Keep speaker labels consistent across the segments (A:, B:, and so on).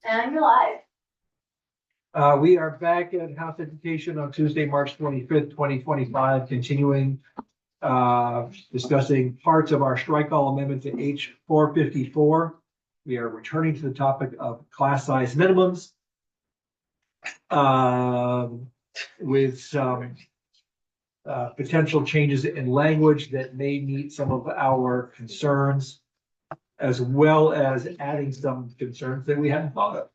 A: And you're live.
B: We are back at House Education on Tuesday, March 25th, 2025, continuing discussing parts of our strike all amendment to H 454. We are returning to the topic of class size minimums with some potential changes in language that may meet some of our concerns, as well as adding some concerns that we hadn't thought of.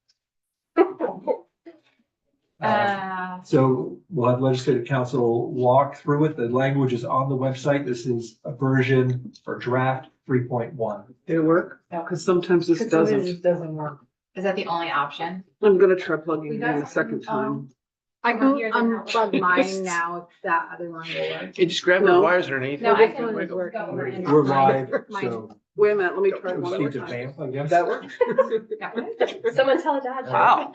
B: So we'll have legislative council walk through it. The language is on the website. This is a version for draft 3.1.
C: Did it work?
A: No.
C: Because sometimes this doesn't.
A: It doesn't work. Is that the only option?
C: I'm gonna try plugging it in a second time.
D: I
A: Someone
D: can
A: here didn't have
D: unplug mine now if that other one will work.
E: You just grab the
C: No.
E: wires underneath.
A: No,
E: it.
A: I can-
D: This one is working.
B: We're live,
D: Mine-
B: so
C: Wait a minute, let me try
B: we
C: one
B: need
C: more
B: to
C: time.
B: vamp, I guess.
C: That works?
A: Someone tell Dad.
E: Wow.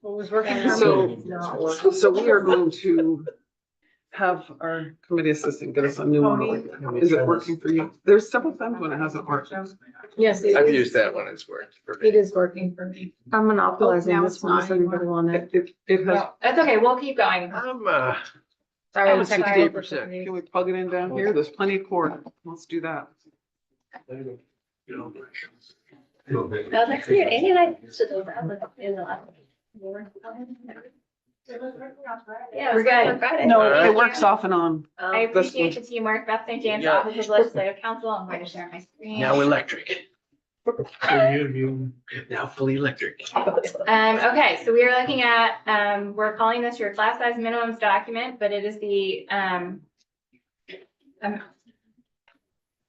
D: What was working?
C: So-
D: Not working.
C: So we are going to have our committee assistant get us a new one. Is it working for you? There's several times when it hasn't worked.
D: Yes, it
E: I've
D: is.
E: used that when it's worked. for me.
D: It is working for me. I'm monopolizing
C: Oh,
D: now
C: this
D: it's
C: one,
D: not
C: so everybody
D: anymore.
C: It has,
A: That's okay, we'll keep going.
D: Sorry,
E: I'm
D: the
E: at
D: technical
E: 68%.
D: difficulties.
C: can we plug it in down here? There's plenty of cord. Let's do that.
A: Next year, Andy and I stood over in the last. Yeah, we're good.
C: No,
E: Alright.
C: it works off and on.
A: I appreciate the teamwork. Beth St. James,
E: Yeah.
A: Office of Legislative Council. I'm going to share my screen.
E: Now electric. Now fully electric.
A: Okay, so we are looking at, we're calling this your class size minimums document, but it is the,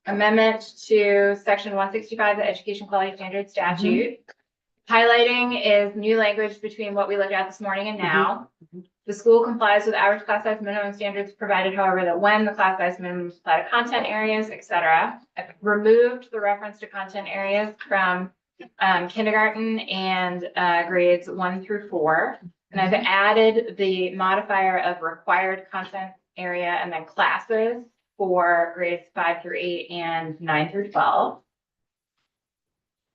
A: amendment to section 165, the Education Quality Standards Statute. Highlighting is new language between what we looked at this morning and now. The school complies with average class size minimum standards, provided however that when the class size minimums apply to content areas, et cetera. I've removed the reference to content areas from kindergarten and grades 1 through 4. And I've added the modifier of required content area and then classes for grades 5 through 8 and 9 through 12.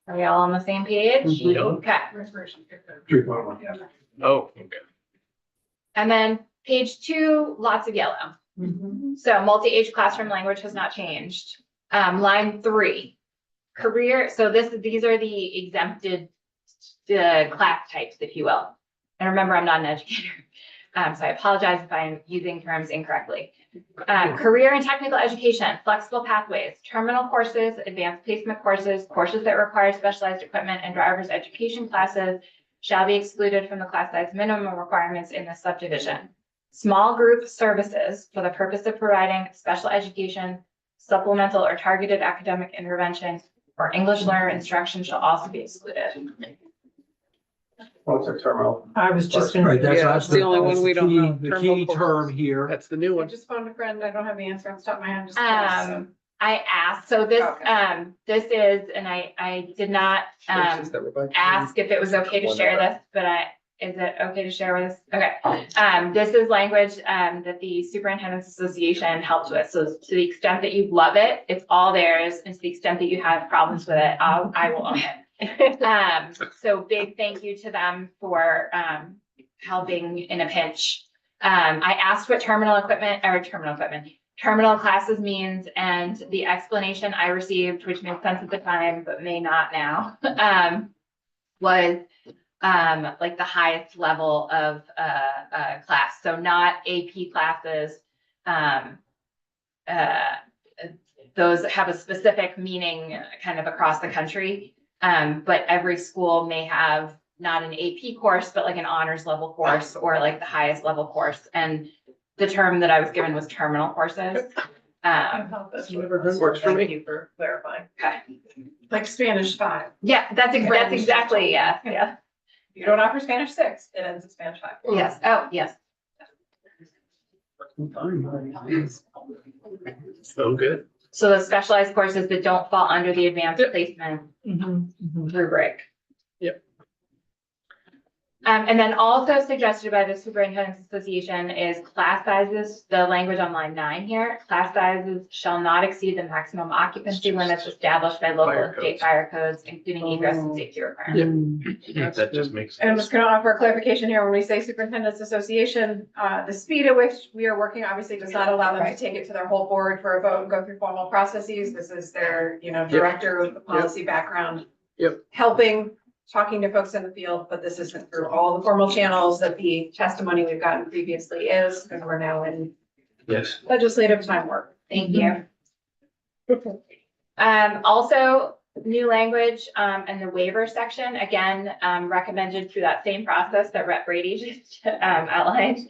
A: Are we all on the same page?
C: Mhm.
A: Okay.
B: 3.1, yeah.
E: Oh, okay.
A: And then page 2, lots of yellow. So multi-age classroom language has not changed. Line 3, career. So these are the exempted class types, if you will. And remember, I'm not an educator. So I apologize if I'm using terms incorrectly. Career and technical education, flexible pathways, terminal courses, advanced placement courses, courses that require specialized equipment, and driver's education classes shall be excluded from the class size minimum requirements in this subdivision. Small group services for the purpose of providing special education, supplemental or targeted academic intervention, or English learner instruction shall also be excluded.
B: What's a terminal?
D: I was just
B: Right,
D: gonna.
B: that's
C: Yeah,
B: that's
C: it's the only one
B: that's
C: we don't
B: key-
C: know.
B: The
C: Terminal
B: key
C: courses.
B: term here.
E: That's the new
D: I
E: one.
D: just phoned a friend. I don't have the answer. I'm stopping my hand. Just
A: I asked, so this,
D: Okay.
A: this is, and I did not,
E: Places that were by-
A: ask if it was okay to share this, but is it okay to share with us? Okay. This is language, that the Superintendent's Association helped with. So to the extent that you love it, it's all theirs. And to the extent that you have problems with it, I will own it. So big thank you to them for, helping in a pinch. I asked what terminal classes means, and the explanation I received, which made sense at the time, but may not now, was like the highest level of class. So not AP classes. Those have a specific meaning kind of across the country. But every school may have not an AP course, but like an honors level course or like the highest level course. And the term that I was given was terminal courses.
E: Works for me.
D: Thank you for clarifying.
A: Okay.
D: Like Spanish 5.
A: Yeah, that's exactly, yeah.
D: You don't offer Spanish 6. It ends at Spanish 5.
A: Yes, oh, yes.
E: Oh, good.
A: So the specialized courses that don't fall under the advanced placement rubric.
E: Yep.
A: And then also suggested by the Superintendent's Association is class sizes, the language on line 9 here, class sizes shall not exceed the maximum occupancy limits established by local
E: Fire
A: and state
E: codes.
A: fire codes, including egress and safety requirements.
E: That just makes
D: And I'm
E: sense.
D: just gonna offer a clarification here, when we say Superintendent's Association, the speed at which we are working obviously does not allow them to take it to their whole board for a vote and go through formal processes. This is their, director with the policy background.
E: Yep.
D: Helping, talking to folks in the field, but this isn't through all the formal channels that the testimony we've gotten previously is, and we're now in
E: Yes.
D: legislative time work.
A: Thank you. Also, new language, in the waiver section, again, recommended through that same process that Rep. Brady just, outlined.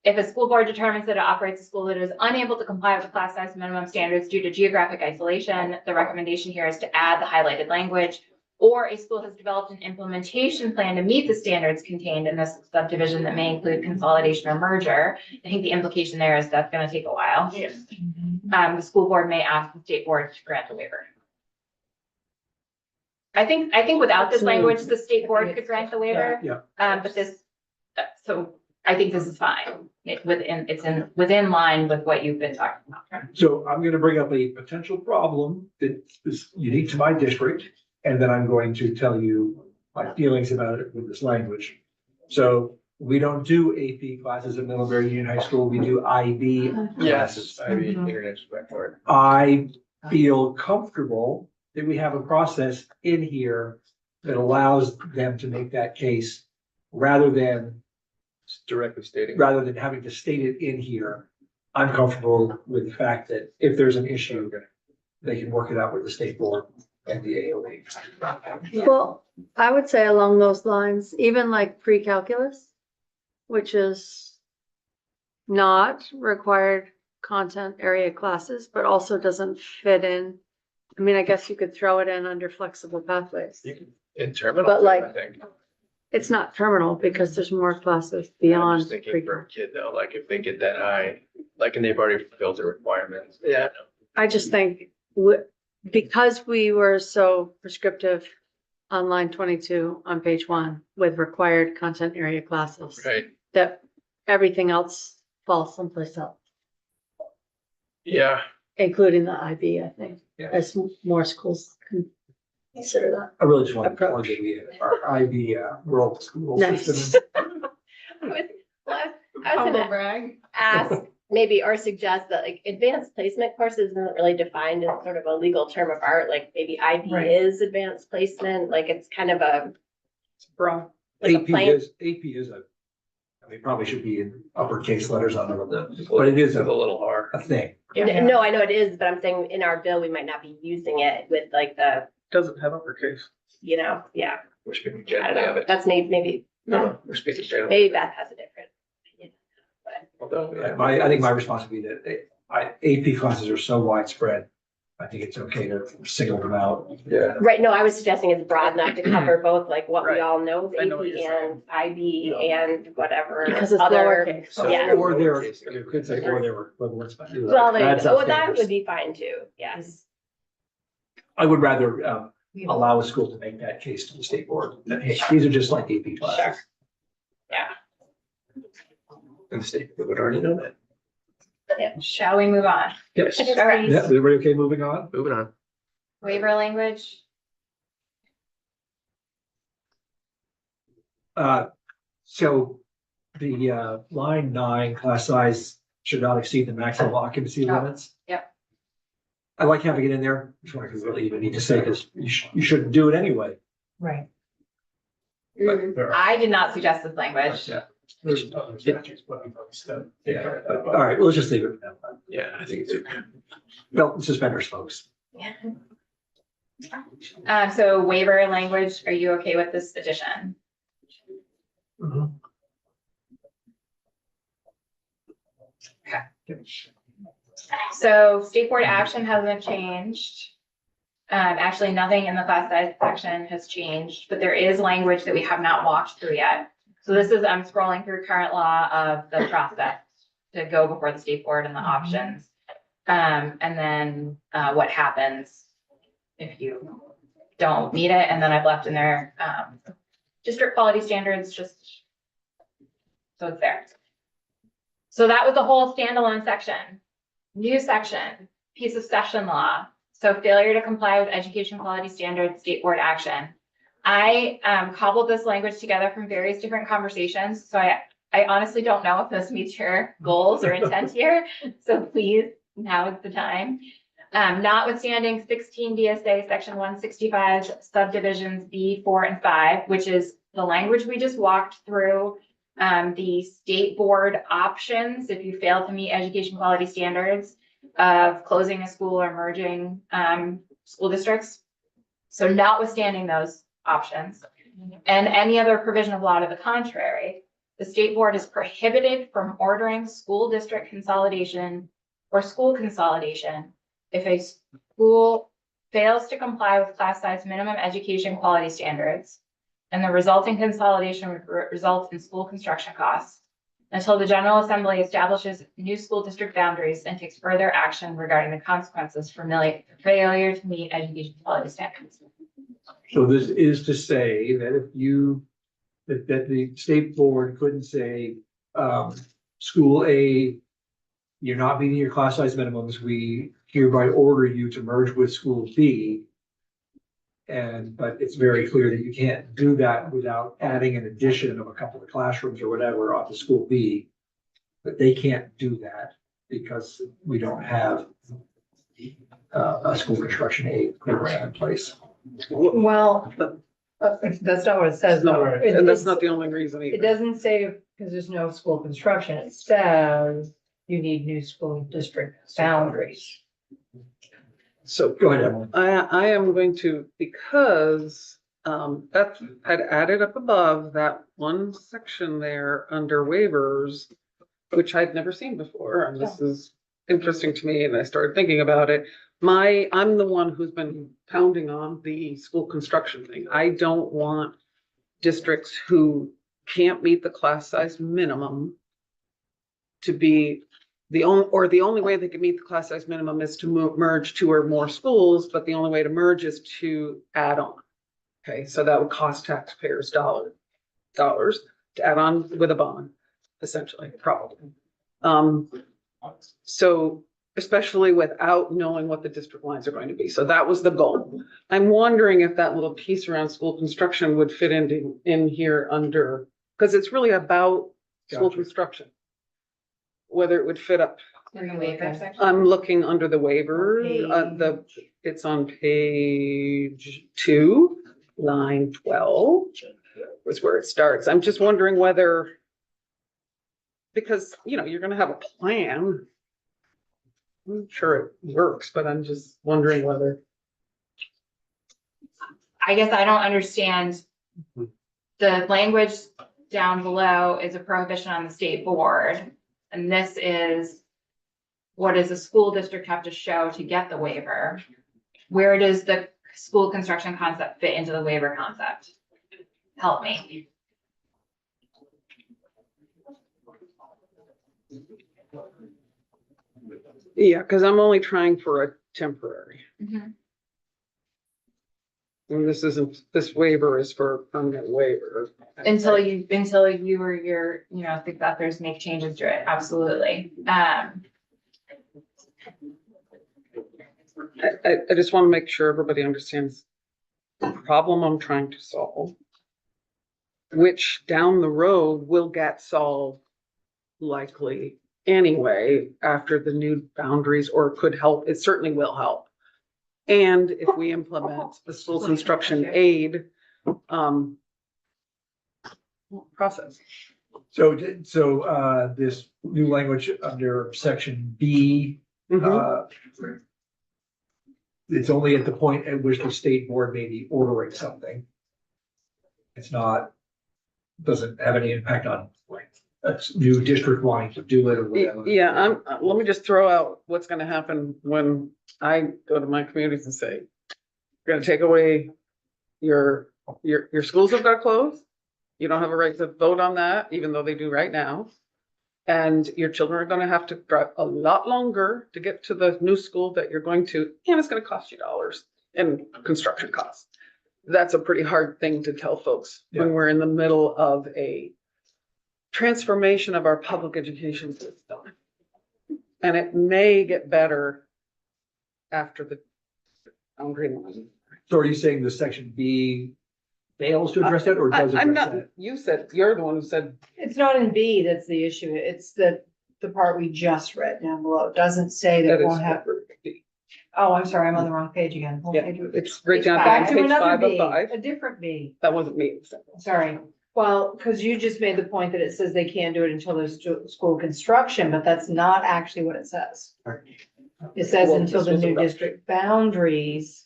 A: If a school board determines that it operates a school that is unable to comply with class size minimum standards due to geographic isolation, the recommendation here is to add the highlighted language. Or a school has developed an implementation plan to meet the standards contained in this subdivision that may include consolidation or merger. I think the implication there is that's gonna take a while.
D: Yes.
A: The school board may ask the state board to grant a waiver. I think without this language, the state board could grant the waiver.
B: Yeah.
A: But this, so I think this is fine. Within line with what you've been talking about.
B: So I'm gonna bring up a potential problem that is unique to my district, and then I'm going to tell you my feelings about it with this language. So we don't do AP classes at Middlebury Union High School, we do IB classes.
E: I mean, internet's backboard.
B: I feel comfortable that we have a process in here that allows them to make that case rather than
E: Directly stating.
B: having to state it in here. I'm comfortable with the fact that if there's an issue, they can work it out with the state board and the AOE.
F: Well, I would say along those lines, even like pre-calculus, which is not required content area classes, but also doesn't fit in. I mean, I guess you could throw it in under flexible pathways.
E: You can, in terminal,
F: But like-
E: I think.
F: It's not terminal because there's more classes
E: I'm
F: beyond
E: just thinking
F: pre.
E: for a kid though, like if they get that high, like and they've already fulfilled the requirements. Yeah.
F: I just think because we were so prescriptive on line 22 on page 1 with required content area classes,
E: Right.
F: that everything else falls someplace else,
E: Yeah.
F: including the IB, I think,
B: Yeah.
F: as more schools can consider that.
B: I really just want to
F: Approach.
B: plug in our IB rural school
F: Nice.
B: system.
G: I was
D: Humble
G: gonna
D: brag.
G: ask maybe or suggest that like advanced placement courses isn't really defined as sort of a legal term of art, like maybe IB
D: Right.
G: is advanced placement, like it's kind of a.
D: Broad.
G: Like a
B: AP
G: plain-
B: is I mean, probably should be in uppercase letters on all of them, but it is
E: With a
B: a
E: little R.
B: thing.
G: No, I know it is, but I'm saying in our bill, we might not be using it with like the,
C: Doesn't have uppercase.
G: yeah,
E: We're speaking
G: I don't
E: generally of
G: know.
E: it.
G: That's maybe,
E: No, we're speaking generally.
G: maybe Beth has a different. opinion.
E: Although, yeah.
B: I think my response would be that AP classes are so widespread. I think it's okay to single them out.
E: Yeah.
G: Right, no, I was suggesting it's broad enough to cover both like what we
C: Right.
G: all know is
C: I know what
G: AP
C: you're saying.
G: and IB and whatever.
F: Because it's
G: other.
F: lowercase.
E: So-
G: Yeah.
B: Or there, you could say, or there were equivalents. but
G: Well, there you
B: that's
G: go.
B: up
G: Well, that
B: there.
G: would be fine too, yes.
B: I would rather allow a school to make that case to the state board, that, hey, these are just like AP classes.
E: And the state would already know that.
A: Shall we move on?
B: Yes.
A: All right.
B: Yeah, everybody okay moving on?
E: Moving on.
A: Waiver language.
B: So the line 9, class size should not exceed the maximum occupancy
A: Oh,
B: limits.
A: yep.
B: I like having it in there, which one I really even need to say, because you shouldn't do it anyway.
F: Right.
B: But there are-
A: I did not suggest this language.
B: Yeah. There's other statutes, but yeah, but, all right, well, let's just leave it. at that.
E: Yeah, I think it's okay.
B: Belt and suspenders, folks.
A: So waiver language, are you okay with this addition? So state board action hasn't changed. Actually, nothing in the class size section has changed, but there is language that we have not walked through yet. So this is, I'm scrolling through current law of the process to go before the state board and the options. And then what happens if you don't meet it, and then I've left in there district quality standards, just so it's there. So that was the whole standalone section. New section, piece of session law. So failure to comply with education quality standards, state board action. I cobbled this language together from various different conversations. So I honestly don't know if this meets your goals or intent here. So please, now is the time. Notwithstanding 16 DSA section 165 subdivisions B, 4, and 5, which is the language we just walked through. The state board options, if you fail to meet education quality standards of closing a school or merging school districts. So notwithstanding those options and any other provision of law to the contrary, the state board is prohibited from ordering school district consolidation or school consolidation if a school fails to comply with class size minimum education quality standards, and the resulting consolidation would result in school construction costs until the General Assembly establishes new school district boundaries and takes further action regarding the consequences for failure to meet education quality standards.
B: So this is to say that if you, that the state board couldn't say, school A, you're not meeting your class size minimums, we hereby order you to merge with school B. But it's very clear that you can't do that without adding an addition of a couple of classrooms or whatever onto school B. But they can't do that because we don't have a school construction aid program in place.
H: Well, that's not what it says.
C: No,
H: though.
C: and that's not the only reason
H: It
C: either.
H: doesn't say because there's no school construction. It says you need new school district boundaries.
C: So
B: Go ahead, Emily.
C: I am going to, because Beth had added up above that one section there under waivers, which I'd never seen before, and this is interesting to me, and I started thinking about it. I'm the one who's been pounding on the school construction thing. I don't want districts who can't meet the class size minimum to be the only way they can meet the class size minimum is to merge two or more schools, but the only way to merge is to add on. Okay, so that would cost taxpayers dollars to add on with a bond, essentially, probably. So especially without knowing what the district lines are going to be. So that was the goal. I'm wondering if that little piece around school construction would fit in here under, because it's really about school
B: Gotcha.
C: construction. Whether it would fit up.
A: In the waiver section.
C: I'm looking under the waiver, it's on page 2, line 12 was where it starts. I'm just wondering whether, because, you're gonna have a plan. I'm sure it works, but I'm just wondering whether.
A: I guess I don't understand. The language down below is a prohibition on the state board. And this is, what does the school district have to show to get the waiver? Where does the school construction concept fit into the waiver concept? Help me.
C: Yeah, because I'm only trying for a temporary. And this waiver is for a permanent waiver.
A: Until you or your, think authors make changes to it, absolutely.
C: I just want to make sure everybody understands the problem I'm trying to solve, which down the road will get solved likely anyway after the new boundaries, or could help. It certainly will help. And if we implement the school construction aid process.
B: So this new language under section B, it's only at the point at which the state board may be ordering something. It's not, doesn't have any impact on like a new district wanting to do it or whatever.
C: Yeah, let me just throw out what's gonna happen when I go to my communities and say, we're gonna take away your schools have got to close. You don't have a right to vote on that, even though they do right now. And your children are gonna have to drive a lot longer to get to the new school that you're going to, and it's gonna cost you dollars in construction costs. that's a pretty hard thing to tell folks when
B: Yeah.
C: we're in the middle of a transformation of our public education system. And it may get better after the boundary line.
B: So are you saying the section B fails to address that or does
C: I'm
B: address
C: not,
B: that?
C: you said, you're the one who said,
H: It's not in B that's the issue. It's the part we just read down below. It doesn't say
C: that
H: that
C: is.
H: won't have, oh, I'm sorry, I'm on the wrong page again. What
C: Yeah,
H: page was it?
C: it's right down
H: Back
C: on
H: to
C: page
H: another
C: 5 of
H: B,
C: 5.
H: a different B.
C: That wasn't me.
H: Sorry. Well, because you just made the point that it says they can't do it until there's school construction, but that's not actually what it says. It says
C: Well,
H: until
C: this
H: the
C: was
H: new
C: about-
H: district boundaries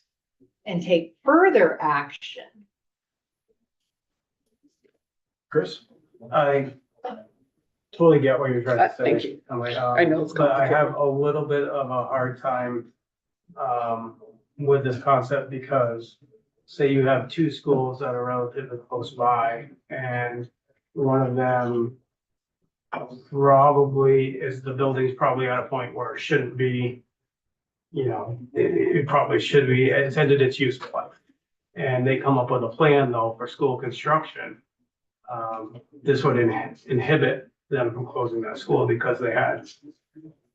H: and take further action.
B: Chris?
I: I totally get what you're trying to say.
C: Thank you.
I: I'm like,
C: I know it's
I: but I
C: complicated.
I: have a little bit of a hard time with this concept because say you have two schools that are relatively close by and one of them probably is, the building's probably at a point where it shouldn't be, you know, it probably should be, it's ended its useful life. And they come up with a plan though for school construction. This would inhibit them from closing that school because they had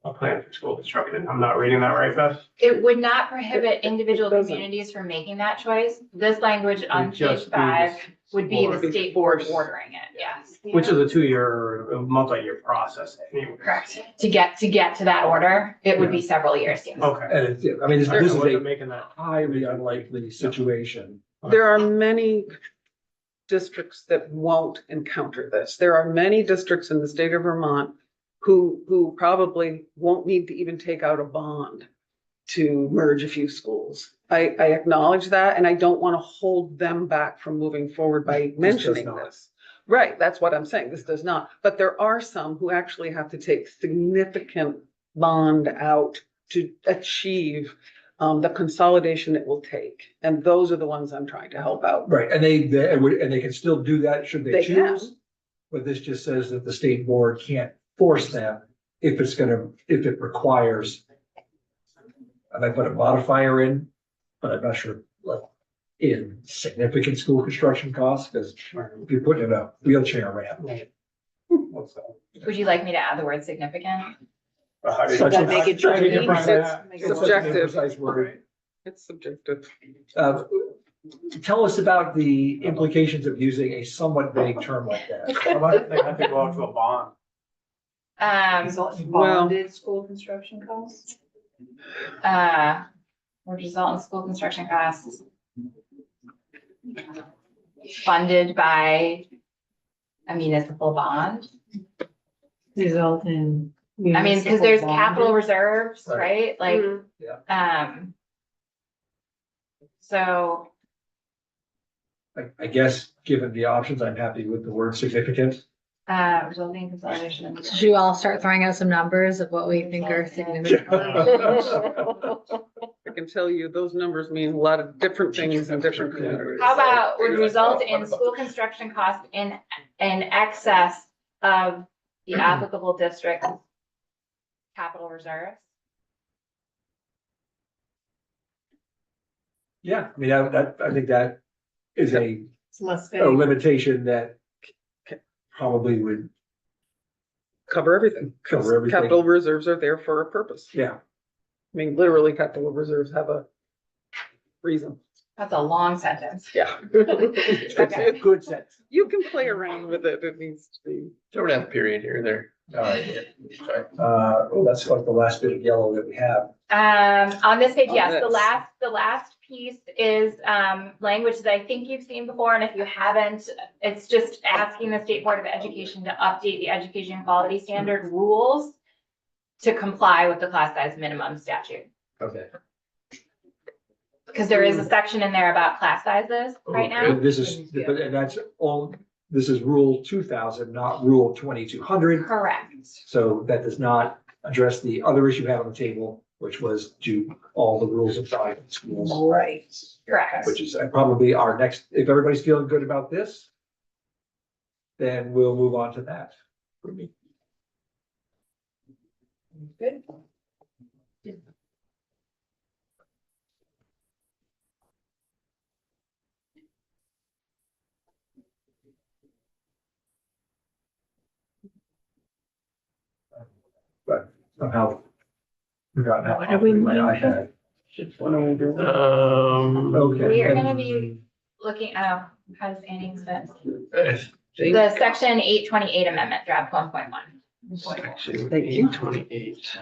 I: a plan for school construction. I'm not reading that right, Beth?
A: It would not prohibit individual
C: It doesn't.
A: communities from making that choice. This language on
I: It'd
A: page
I: just be
A: 5
I: this
A: would be the
I: board.
A: state board ordering it, yes.
I: Which is a 2-year, multi-year process anyway.
A: Correct. To get to that order, it would be several years. yes.
I: Okay.
B: And it's, I mean, this
I: I
B: is
I: wasn't
B: a
I: making that.
B: highly unlikely situation.
C: There are many districts that won't encounter this. There are many districts in the state of Vermont who probably won't need to even take out a bond to merge a few schools. I acknowledge that, and I don't want to hold them back from moving forward by mentioning
B: not.
C: this. Right, that's what I'm saying. This does not. But there are some who actually have to take significant bond out to achieve the consolidation it will take. And those are the ones I'm trying to help out.
B: Right, and they can still do that should they
C: They can.
B: choose. But this just says that the state board can't force them if it requires. And I put a modifier in, but I'm not sure, like, in significant school construction costs, because if you're putting in a wheelchair ramp.
A: Would you like me to add the word significant?
B: Such
H: that
B: a-
H: make it
B: such a
H: tricky?
B: precise-
C: It's
B: it's such an
C: subjective.
B: imprecise word.
C: It's subjective.
B: Tell us about the implications of using a somewhat vague term like that.
I: How about if they have to go out to a bond?
H: Result in
C: well-
H: bonded school construction costs?
A: Would result in school construction costs funded by a municipal bond.
H: Result in.
A: I mean, because there's
H: municipal
A: capital
H: bonded?
A: reserves,
B: Right.
A: right? Like,
F: Mhm.
A: So,
B: I guess, given the options, I'm happy with the word significant.
A: resulting in consolidation.
J: So should we all start throwing out some numbers of what we think are significant?
C: I can tell you, those numbers mean a lot of different things in different communities.
A: How about would result in school construction costs in excess of the applicable district capital reserves?
B: Yeah, I mean, I think that is a
H: It's less
B: a
H: vague.
B: limitation that probably would,
C: Cover everything. 'Cause
B: Cover everything.
C: Capital reserves are there for a purpose.
B: yeah.
C: I mean, literally, capital reserves have a reason.
A: That's a long sentence.
C: Yeah.
B: It's a good sense.
C: You can play around with it. It needs to be.
E: So we're gonna have a period here or there. Sorry.
B: That's like the last bit of yellow that we have.
A: On this page,
C: On
A: yes,
C: this.
A: the last piece is, language that I think you've seen before, and if you haven't, it's just asking the State Board of Education to update the education quality standard rules to comply with the class size minimum statute,
B: Okay.
A: because there is a section in there about class sizes right now.
B: This is, but and that's all, this is Rule 2000, not Rule 2200.
A: Correct.
B: So that does not address the other issue we had on the table, which was do all the rules apply to schools,
H: Right.
A: Correct.
B: which is probably our next, if everybody's feeling good about this, then we'll move on to that.
H: Good.
B: Somehow forgotten how.
F: What are we
B: my
F: moving?
B: iPad.
C: What do we do?
B: Okay.
A: We are gonna be looking, oh, how does Annie set?
C: Thank-
A: The section 828 amendment, draft 1.1.
E: Section
C: Thank you.
E: 828.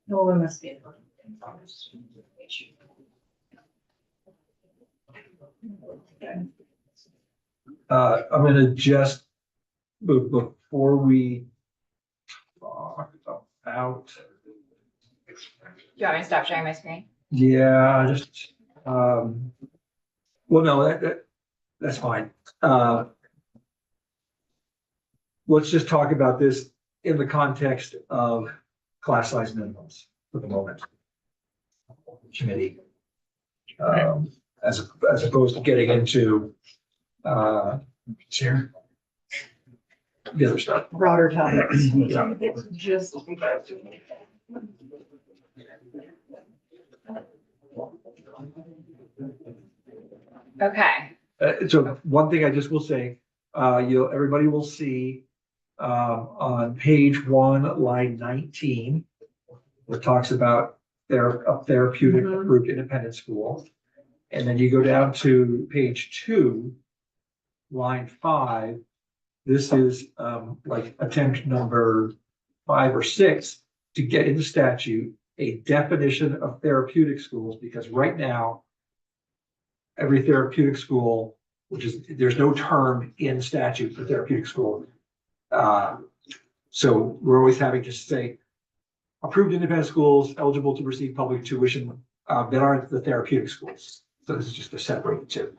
H: No, it must be.
B: I'm gonna just, before we talk about,
A: Do you want me to stop sharing my screen?
B: yeah, just, well, no, that's fine. Let's just talk about this in the context of class size minimums for the moment. Committee. As opposed to getting into, here. The other stuff.
H: Broader topics.
B: Yeah.
H: Just.
A: Okay,
B: So one thing I just will say, everybody will see, on page 1, line 19, where it talks about a therapeutic
F: Mhm.
B: approved independent school. And then you go down to page 2, line 5. This is, like attempt number 5 or 6 to get in the statute a definition of therapeutic schools, because right now, every therapeutic school, there's no term in statute for therapeutic school. So we're always having to say approved independent schools eligible to receive public tuition, that aren't the therapeutic schools. So this is just to separate the two.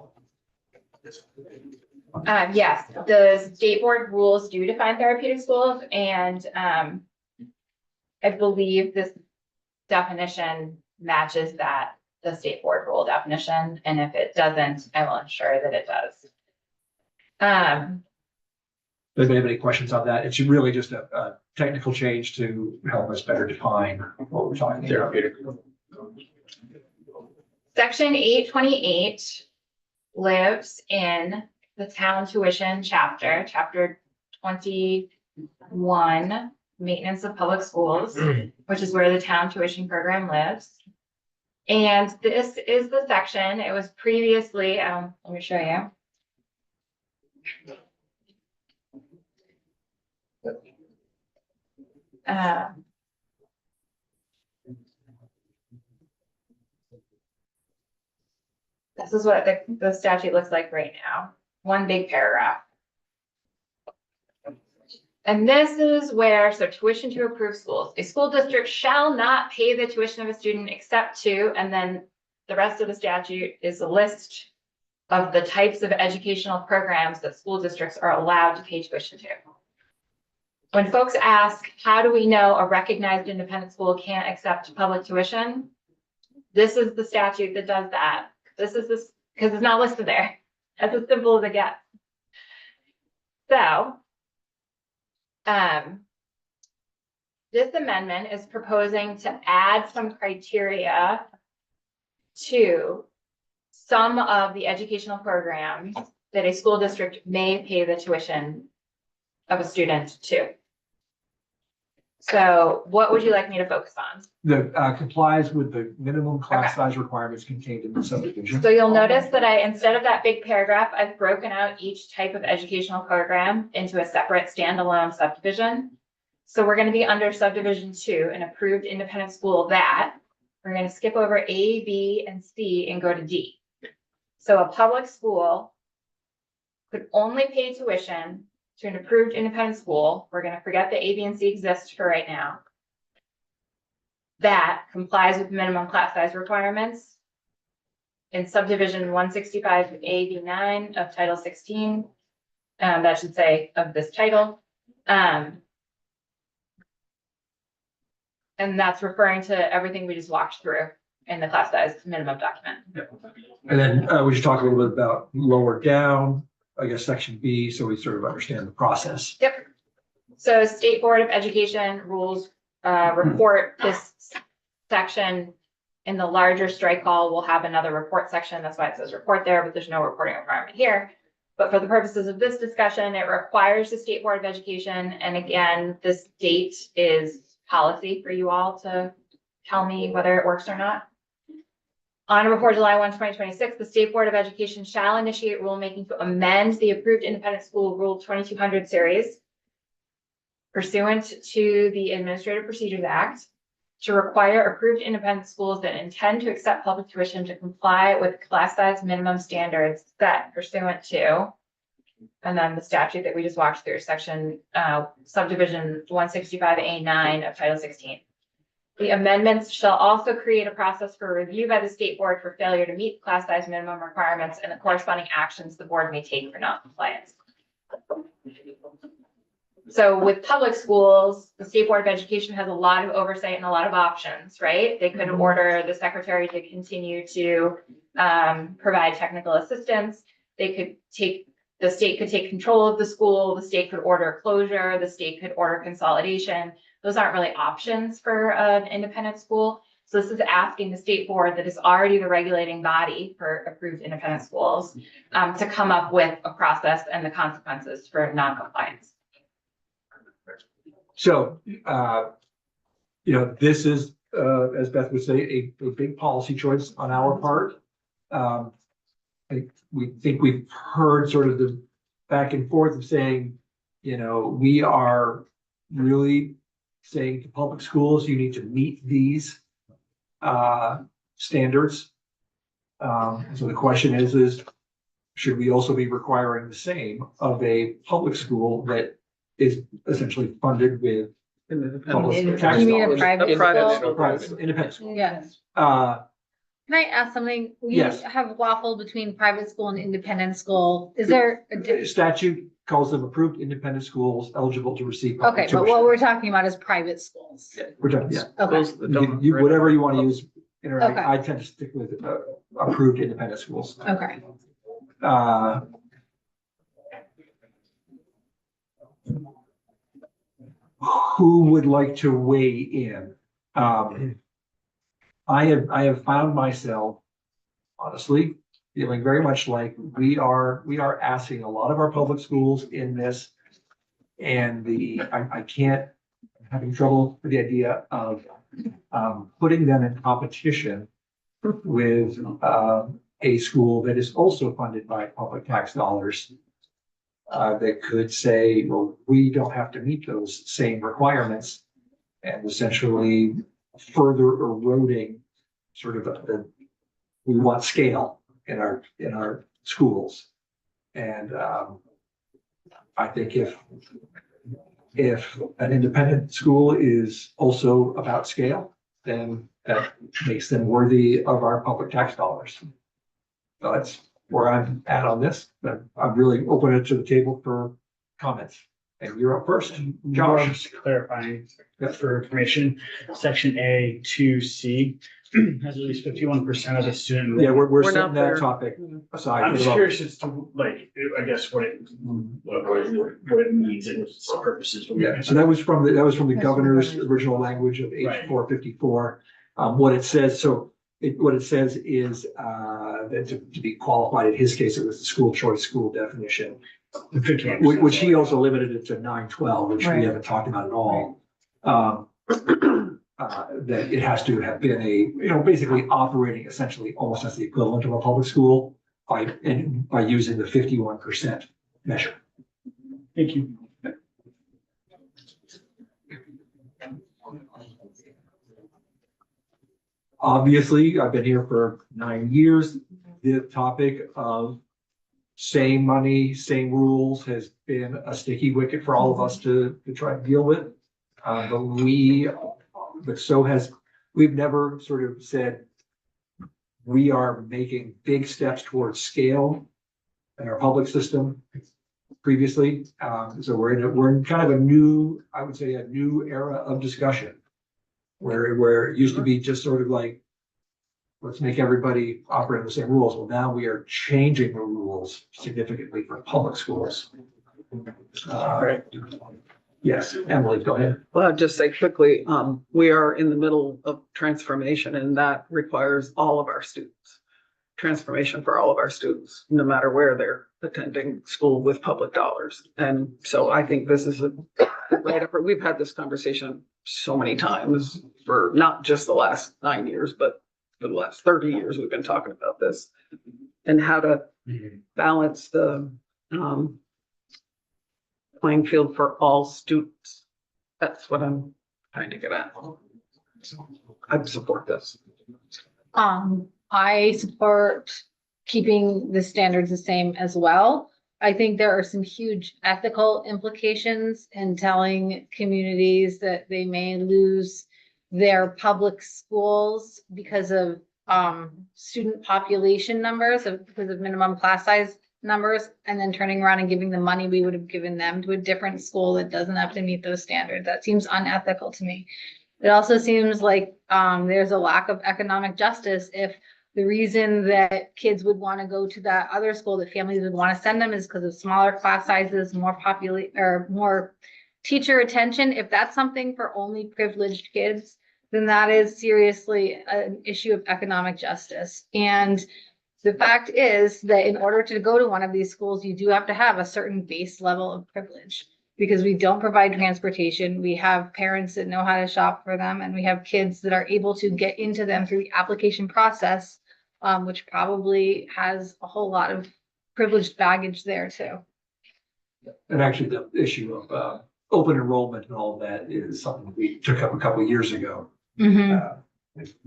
A: yes, the state board rules do define therapeutic schools, and, I believe this definition matches the state board rule definition, and if it doesn't, I will ensure that it does.
B: If anybody have any questions on that, it's really just a technical change to help us better define what we're talking about.
E: Therapeutic.
A: Section 828 lives in the town tuition chapter, chapter 21, maintenance of public schools, which is where the town tuition program lives. And this is the section, it was previously, let me show you. This is what the statute looks like right now, one big paragraph. And this is where, so tuition to approved schools, a school district shall not pay the tuition of a student except to, and then the rest of the statute is a list of the types of educational programs that school districts are allowed to pay tuition to. When folks ask, how do we know a recognized independent school can't accept public tuition? This is the statute that does that. This, because it's not listed there. That's as simple as it gets. So, this amendment is proposing to add some criteria to some of the educational programs that a school district may pay the tuition of a student to. So what would you like me to focus on?
B: That complies with the minimum class size requirements contained in the subdivision.
A: So you'll notice that instead of that big paragraph, I've broken out each type of educational program into a separate standalone subdivision. So we're going to be under subdivision 2, an approved independent school that we're going to skip over A, B, and C and go to D. So a public school could only pay tuition to an approved independent school. We're going to forget that A, B, and C exist for right now. That complies with minimum class size requirements in subdivision 165A-B9 of Title 16. That should say of this title. And that's referring to everything we just walked through in the class size minimum document.
B: And then we should talk a little bit about lower down, I guess, section B, so we sort of understand the process.
A: Yep. So State Board of Education rules report this section In the larger strike all, we'll have another report section. That's why it says report there, but there's no reporting requirement here. But for the purposes of this discussion, it requires the State Board of Education. And again, this date is policy for you all to tell me whether it works or not. On or before July 1, 2026, the State Board of Education shall initiate rulemaking to amend the approved independent school rule 2200 series pursuant to the Administrative Procedures Act to require approved independent schools that intend to accept public tuition to comply with class size minimum standards set pursuant to, and then the statute that we just walked through, section subdivision 165A9 of Title 16. The amendments shall also create a process for review by the state board for failure to meet class size minimum requirements and the corresponding actions the board may take for non-compliance. So with public schools, the State Board of Education has a lot of oversight and a lot of options, right? They could order the secretary to continue to provide technical assistance. They could the state could take control of the school. The state could order closure. The state could order consolidation. Those aren't really options for an independent school. So this is asking the state board that is already the regulating body for approved independent schools to come up with a process and the consequences for non-compliance.
B: So, this is, as Beth would say, a big policy choice on our part. We think we've heard sort of the back and forth of saying, we are really saying to public schools, you need to meet these standards. So the question is, should we also be requiring the same of a public school that is essentially funded with public tax
J: You mean a
B: dollars?
J: private school?
B: Private, independent school.
J: Yes. Can I ask something? We
B: Yes.
J: have waffled between private school and independent school. Is there a difference?
B: Statute calls them approved independent schools eligible to receive public
J: Okay, but
B: tuition.
J: what we're talking about is private schools.
B: Yeah, we're talking, yeah.
J: Okay,
B: Whatever you want to use,
J: Okay.
B: I tend to stick with approved independent schools.
J: okay.
B: Who would like to weigh in? I have found myself, honestly, feeling very much like we are asking a lot of our public schools in this. And I can't, I'm having trouble with the idea of putting them in competition with a school that is also funded by public tax dollars. That could say, well, we don't have to meet those same requirements, and essentially further eroding sort of we want scale in our schools. And I think if an independent school is also about scale, then that makes them worthy of our public tax dollars. So that's where I'm at on this, but I'm really open it to the table for comments. And you're up first, Josh.
K: Just clarifying
B: Yeah.
K: for information, section A 2C has at least 51% of the student.
B: Yeah, we're
C: We're not
B: setting that
C: there.
B: topic aside.
K: I'm
B: for the
K: just
B: moment.
K: curious as to, like, I guess what it means and its purposes.
B: Yeah, so that was from the governor's original language of H
K: Right.
B: 454. What it says, what it says is that to be qualified, in his case, it was the school choice school definition,
K: 51%.
B: which he also limited it to 912, which we
H: Right.
B: haven't talked about at all. That it has to have been basically operating essentially almost as the equivalent of a public school by using the 51% measure.
K: Thank you.
B: Obviously, I've been here for 9 years. The topic of same money, same rules has been a sticky wicket for all of us to try and deal with. We've never sort of said we are making big steps towards scale in our public system previously. So we're in kind of a new era of discussion. Where it used to be just sort of like, let's make everybody operate the same rules. Well, now we are changing the rules significantly for public schools. Yes, Emily, go ahead.
C: Well, I'll just say quickly, we are in the middle of transformation and that requires all of our students. Transformation for all of our students, no matter where they're attending school with public dollars. And so I think this is a right up, we've had this conversation so many times for not just the last 9 years, but for the last 30 years, we've been talking about this. And how to balance the playing field for all students. That's what I'm trying to get at. So I support this.
J: I support keeping the standards the same as well. I think there are some huge ethical implications in telling communities that they may lose their public schools because of student population numbers, because of minimum class size numbers, and then turning around and giving the money we would have given them to a different school that doesn't have to meet those standards. That seems unethical to me. It also seems like there's a lack of economic justice if the reason that kids would want to go to that other school, that families would want to send them, is because of smaller class sizes, more or more teacher attention. If that's something for only privileged kids, then that is seriously an issue of economic justice. And the fact is that in order to go to one of these schools, you do have to have a certain base level of privilege, because we don't provide transportation. We have parents that know how to shop for them, and we have kids that are able to get into them through the application process, which probably has a whole lot of privileged baggage there too.
B: And actually, the issue of open enrollment and all that is something we took up a couple of years ago.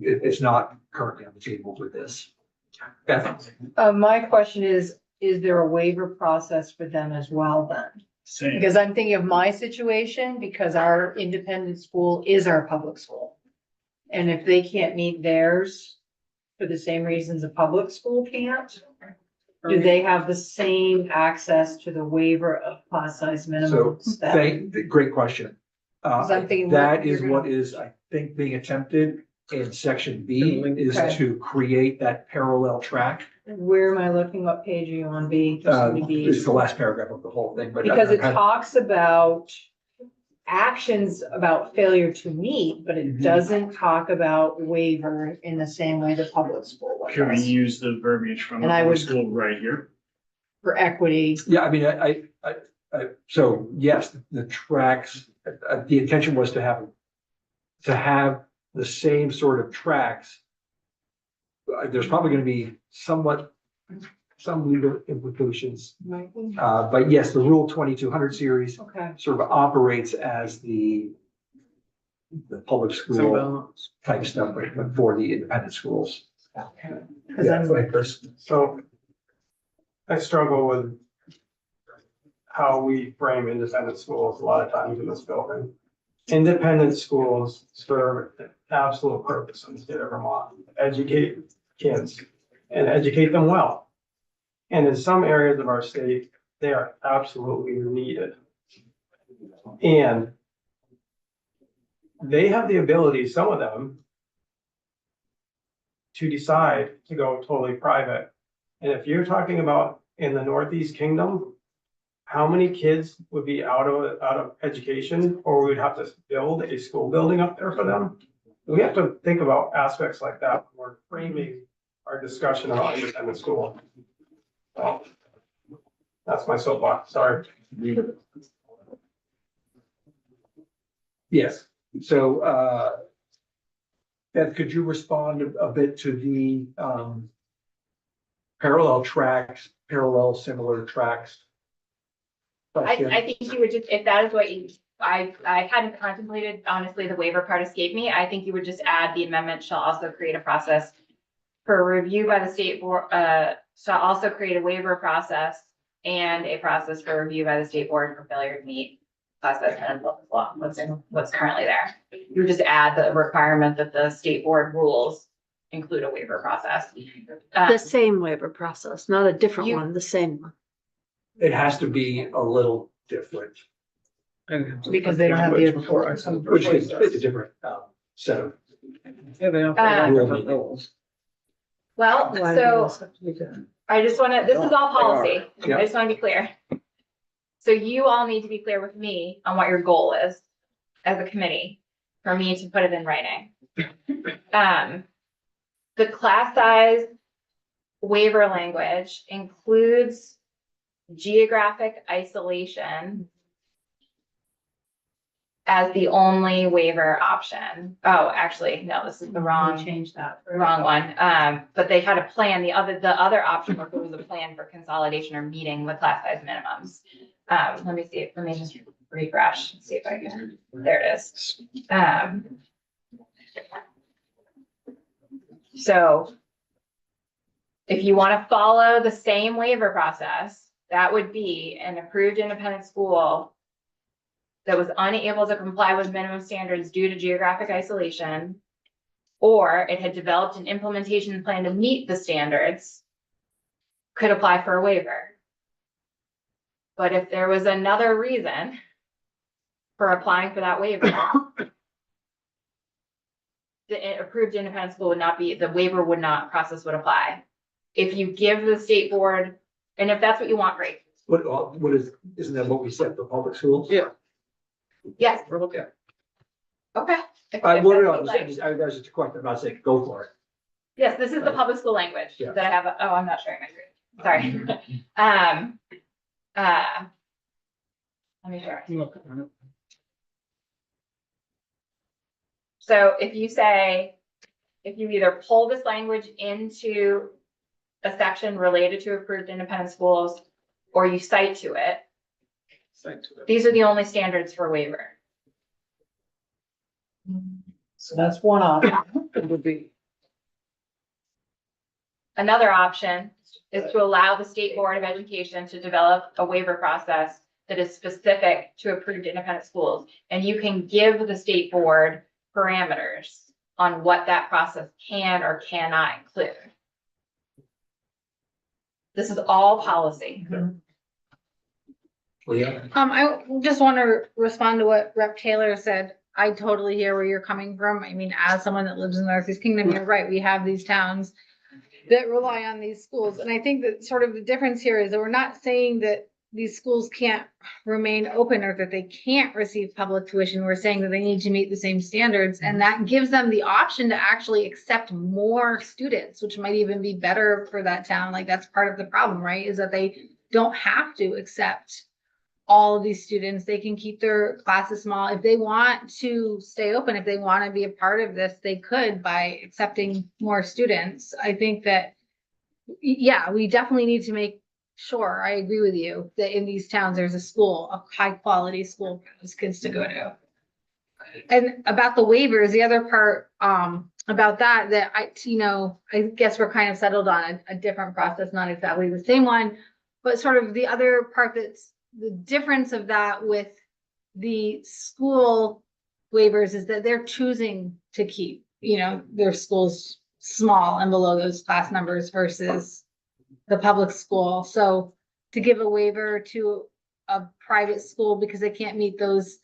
B: It's not currently on the table with this. Beth?
H: My question is there a waiver process for them as well then?
K: Same.
H: Because I'm thinking of my situation, because our independent school is our public school. And if they can't meet theirs for the same reasons a public school can't, do they have the same access to the waiver of class size
B: So,
H: minimums?
B: great question.
H: 'Cause I'm thinking
B: That
H: you're
B: is
H: gonna-
B: what is, I think, being attempted in section B, is
H: Okay.
B: to create that parallel track.
H: Where am I looking? What page are you on, B? Just let me be-
B: This is the last paragraph of the whole thing, but.
H: Because it talks about actions about failure to meet, but it
B: Mhm.
H: doesn't talk about waiver in the same way the public school
K: Can we
H: does.
K: use the verbiage from the
H: And I
K: public
H: would-
K: school right here?
H: For equity.
B: Yeah, I mean, so yes, the tracks, the intention was to have the same sort of tracks. There's probably gonna be some legal implications, but yes, the Rule 2200 series
H: Okay.
B: sort of operates as the public
C: Some
B: school
C: balance.
B: type stuff, but for the independent schools.
H: Cause
B: Yeah,
H: I'm,
B: go ahead, Chris.
I: So I struggle with how we frame independent schools a lot of times in this building. Independent schools serve an absolute purpose in the state of Vermont, educate kids and educate them well. And in some areas of our state, they are absolutely needed. And they have the ability, some of them, to decide to go totally private. And if you're talking about in the Northeast Kingdom, how many kids would be out of education, or we would have to build a school building up there for them? We have to think about aspects like that when we're framing our discussion about independent school. So, that's my soapbox, sorry.
B: Yes, so, Beth, could you respond a bit to the, parallel tracks, similar tracks? question?
A: I think you would just, if that is what you, I hadn't contemplated, honestly, the waiver part escaped me. I think you would just add the amendment shall also create a process for review by the state board, shall also create a waiver process and a process for review by the state board for failure to meet class size minimum law, what's currently there. You would just add the requirement that the state board rules include a waiver process.
F: The same waiver process, not a different
A: You-
F: one, the same one.
B: It has to be a little different,
H: because they don't have the.
B: which is, it's a different, set of.
C: Yeah, they don't have
B: Uh,
C: different rules.
A: Well,
F: Why do
A: so
F: those have to be different?
A: I just wanna, this is all policy.
B: Yeah.
A: I just wanna be clear. So you all need to be clear with me on what your goal is as a committee for me to put it in writing. The class size waiver language includes geographic isolation as the only waiver option. Oh, actually, no, this is the wrong.
H: Change that.
A: Wrong one. But they had a plan. The other option was there was a plan for consolidation or meeting with class size minimums. Let me see. Let me just refresh and see if I can. There it is. So if you want to follow the same waiver process, that would be an approved independent school that was unable to comply with minimum standards due to geographic isolation, or it had developed an implementation plan to meet the standards, could apply for a waiver. But if there was another reason for applying for that waiver, the approved independent school would not be, the waiver would not, process would apply. If you give the state board, and if that's what you want, great.
B: What is, isn't that what we said for public schools?
C: Yeah.
A: Yes,
C: Okay.
A: okay. If-
B: I
A: if
B: wanted
A: that's what
B: to,
A: you'd like.
B: I was just a question about saying, go for it.
A: Yes, this is the public school language
B: Yeah.
A: that I have. Oh, I'm not sharing my screen. Sorry. Let me share. So if you say, if you either pull this language into a section related to approved independent schools, or you cite to it, these are the only standards for waiver.
H: So that's one option.
C: It would be,
A: Another option is to allow the State Board of Education to develop a waiver process that is specific to approved independent schools. And you can give the state board parameters on what that process can or cannot include. This is all policy.
B: Leah?
J: I just want to respond to what Rep. Taylor said. I totally hear where you're coming from. I mean, as someone that lives in the Northeast Kingdom, you're right. We have these towns that rely on these schools. And I think that sort of the difference here is that we're not saying that these schools can't remain open or that they can't receive public tuition. We're saying that they need to meet the same standards, and that gives them the option to actually accept more students, which might even be better for that town. Like, that's part of the problem, right? Is that they don't have to accept all of these students. They can keep their classes small. If they want to stay open, if they want to be a part of this, they could by accepting more students. I think that, yeah, we definitely need to make sure, I agree with you, that in these towns, there's a school, a high quality school for those kids to go to. And about the waivers, the other part, about that I guess we're kind of settled on a different process, not exactly the same one, but sort of the other part that's the difference of that with the school waivers is that they're choosing to keep, their schools small and below those class numbers versus the public school. So to give a waiver to a private school because they can't meet those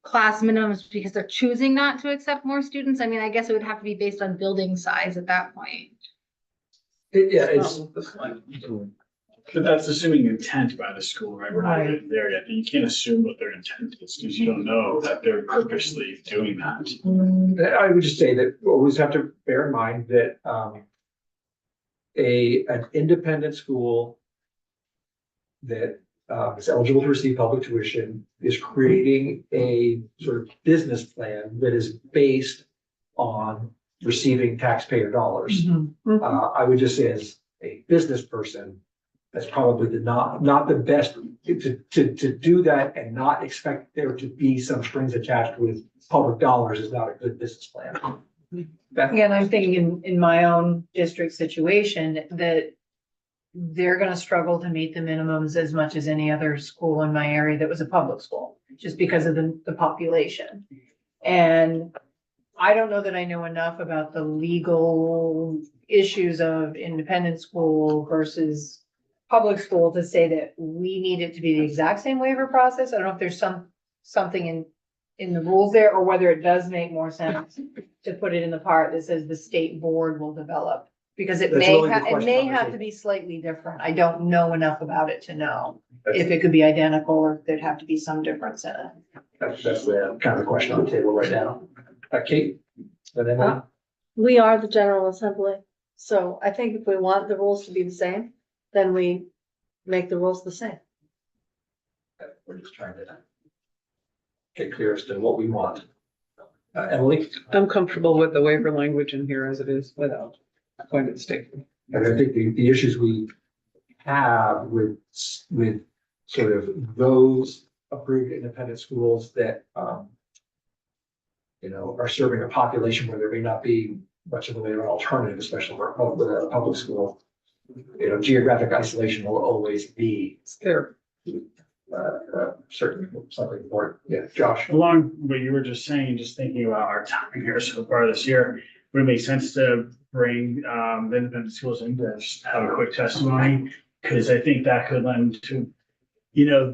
J: class minimums because they're choosing not to accept more students, I mean, I guess it would have to be based on building size at that point.
B: Yeah, it's.
K: But that's assuming intent by the school, right? We're not even there yet. You can't assume what their intent is because you don't know that they're purposely doing that.
B: I would just say that we always have to bear in mind that, an independent school that, is eligible to receive public tuition is creating a sort of business plan that is based on receiving taxpayer dollars. I would just say as a business person, that's probably not the best to do that and not expect there to be some strings attached with public dollars is not a good business plan.
H: Again, I'm thinking in my own district situation that they're gonna struggle to meet the minimums as much as any other school in my area that was a public school, just because of the population. And I don't know that I know enough about the legal issues of independent school versus public school to say that we need it to be the exact same waiver process. I don't know if there's something in the rules there, or whether it does make more sense to put it in the part that says the state board will develop Because it
B: That's
H: may,
B: really the
H: it
B: question
H: may
B: on the
H: have to
B: table.
H: be slightly different. I don't know enough about it to know
B: That's-
H: if it could be identical or if there'd have to be some difference in it.
B: That's the kind of the question on the table right now. Kate? And Emily?
F: We are the General Assembly, so I think if we want the rules to be the same, then we make the rules the same.
B: We're just trying to get clear as to what we want. Emily?
C: I'm comfortable with the waiver language in here as it is without going to the state.
B: And I think the issues we have with sort of those approved independent schools that, you know, are serving a population where there may not be much of the way of an alternative, especially for a public school. You know, geographic isolation will always be,
C: There,
B: certainly something important. Yeah, Josh?
K: Along what you were just saying, just thinking about our time here so far this year, would it make sense to bring the independent schools in to just have a quick testimony? Because I think that could lend to, you know,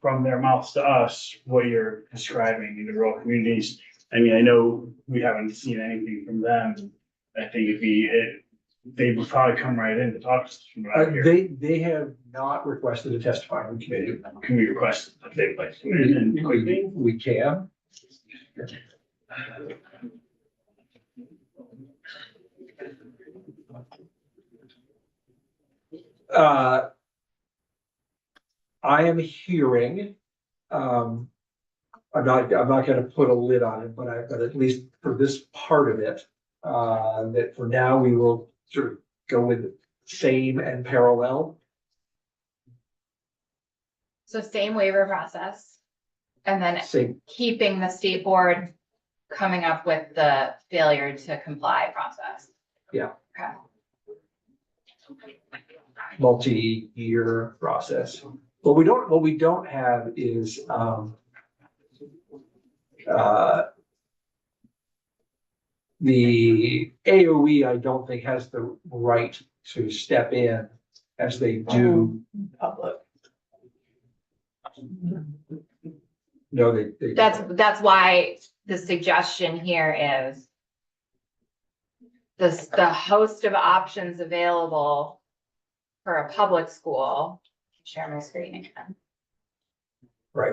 K: from their mouths to us, what you're describing in the rural communities. I mean, I know we haven't seen anything from them. I think they would probably come right in to talk to us from out here.
B: They have not requested a testifying committee.
K: Can we request that they'd like to come in and quickly?
B: We can. I am hearing, I'm not gonna put a lid on it, but at least for this part of it, that for now we will sort of go with same and parallel.
A: So same waiver process. And then
B: Same,
A: keeping the state board coming up with the failure to comply process.
B: Yeah.
A: Okay.
B: multi-year process. What we don't have is, the AOE, I don't think has the right to step in as they do.
H: Public.
B: No, they.
A: That's why the suggestion here is the host of options available for a public school. Share my screen again.
B: Right,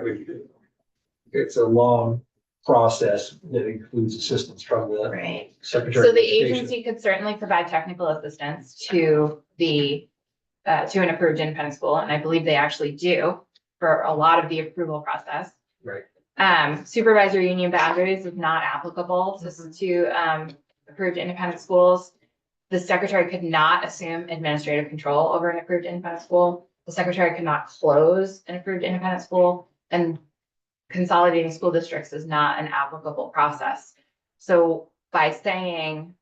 B: it's a long process that includes assistance from the
A: Right.
B: Secretary
A: So
B: of
A: the
B: Education.
A: agency could certainly provide technical assistance to to an approved independent school, and I believe they actually do for a lot of the approval process.
B: Right.
A: Supervisor union boundaries is not applicable to approved independent schools. The secretary could not assume administrative control over an approved independent school. The secretary could not close an approved independent school, and consolidating school districts is not an applicable process. So by saying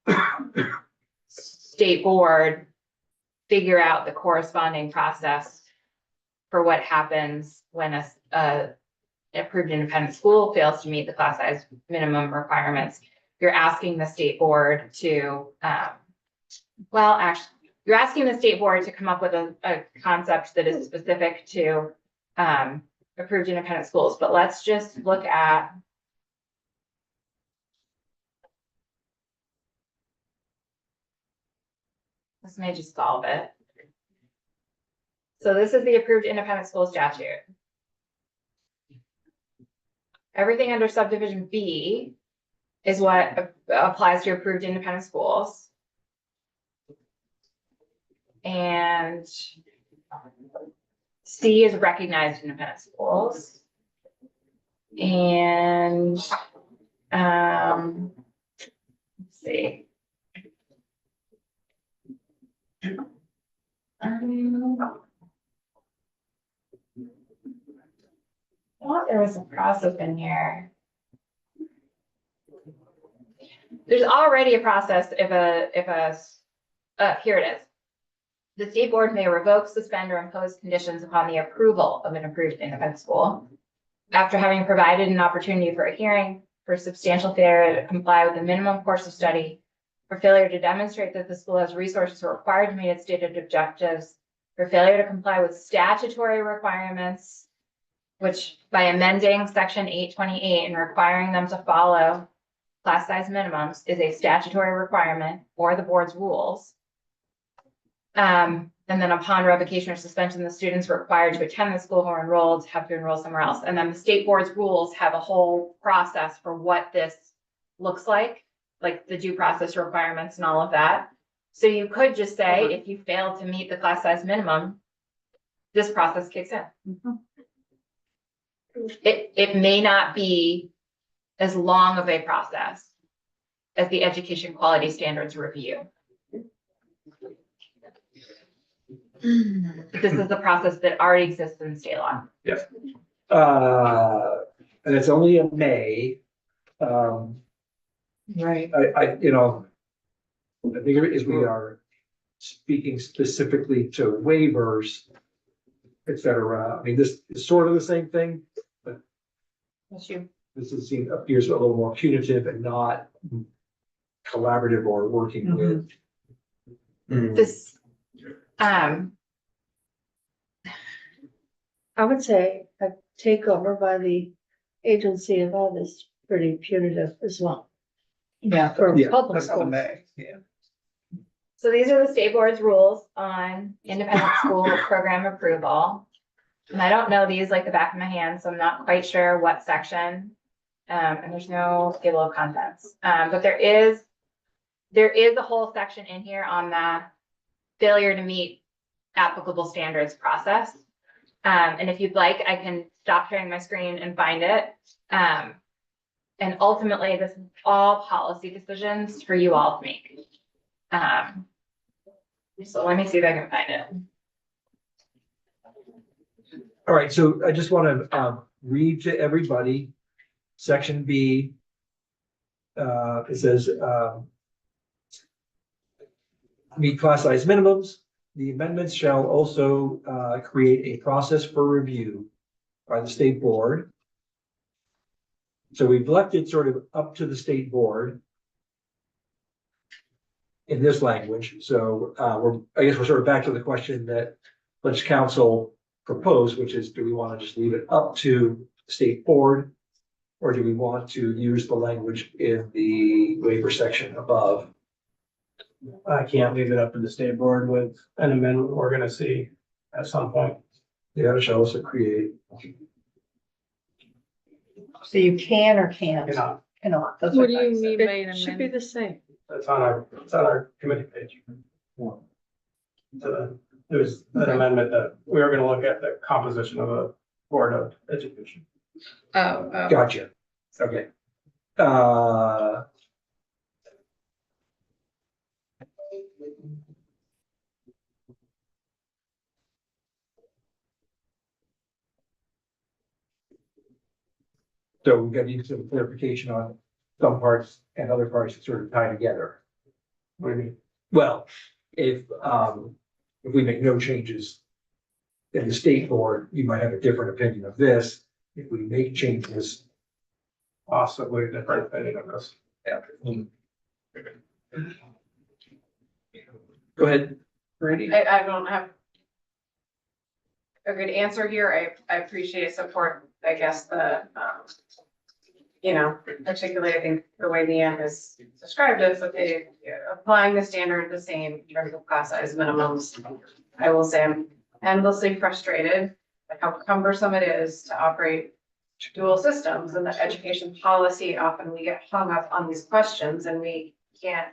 A: state board, figure out the corresponding process for what happens when a approved independent school fails to meet the class size minimum requirements, you're asking the state board to, you're asking the state board to come up with a concept that is specific to approved independent schools. But let's just look at this may just solve it. So this is the approved independent school statute. Everything under subdivision B is what applies to approved independent schools. And C is recognized independent schools. And, let's see. Thought there was a process in here. There's already a process here it is. The state board may revoke, suspend, or impose conditions upon the approval of an approved independent school. After having provided an opportunity for a hearing, for substantial failure to comply with the minimum course of study, for failure to demonstrate that the school has resources required to meet its stated objectives, for failure to comply with statutory requirements, which by amending section 828 and requiring them to follow class size minimums is a statutory requirement or the board's rules. And then upon revocation or suspension, the students were required to attend the school who are enrolled, have to enroll somewhere else. And then the state board's rules have a whole process for what this looks like the due process requirements and all of that. So you could just say, if you fail to meet the class size minimum, this process kicks in. It may not be as long of a process as the education quality standards review. This is the process that already exists in state law.
B: And it's only in May.
H: Right.
B: I think it is, we are speaking specifically to waivers, et cetera. I mean, this is sort of the same thing, but
A: That's you.
B: this appears a little more punitive and not collaborative or working with.
A: This,
F: I would say a takeover by the agency involved is pretty punitive as well
H: Yeah.
F: for
B: Yeah,
F: public
B: that's
F: schools.
B: Yeah.
A: so these are the state board's rules on independent school program approval. And I don't know these like the back of my hand, so I'm not quite sure what section. And there's no table of contents. But there is a whole section in here on the failure to meet applicable standards process. And if you'd like, I can stop sharing my screen and find it. And ultimately, this is all policy decisions for you all to make. So let me see if I can find it.
B: All right, so I just want to read to everybody, section B. It says, meet class size minimums. The amendments shall also create a process for review by the state board. So we've left it sort of up to the state board in this language. So I guess we're sort of back to the question that Lynch Council proposed, which is, do we want to just leave it up to the state board? Or do we want to use the language in the waiver section above?
I: I can't leave it up to the state board with an amendment we're gonna see at some point.
B: Yeah, it shall also create.
H: So you can or can't?
I: Cannot.
H: Cannot. That's
J: What do
H: I
J: you
H: said.
J: mean by an
F: It should be
J: amendment?
F: the same.
I: It's on our committee page. So there's an amendment that we are gonna look at the composition of a board of education.
J: Oh,
B: Gotcha. Okay. So we've got to use some clarification on some parts and other parts that sort of tie together.
I: What do you mean?
B: Well, if we make no changes in the state board, you might have a different opinion of this. If we make changes,
I: Possibly different opinion of this.
B: yeah. Go ahead, Randy.
D: I don't have a good answer here. I appreciate support, I guess, articulating the way Leanne has described it, but they applying the standard the same in terms of class size minimums. I will say I'm endlessly frustrated at how cumbersome it is to operate dual systems and the education policy. Often we get hung up on these questions and we can't,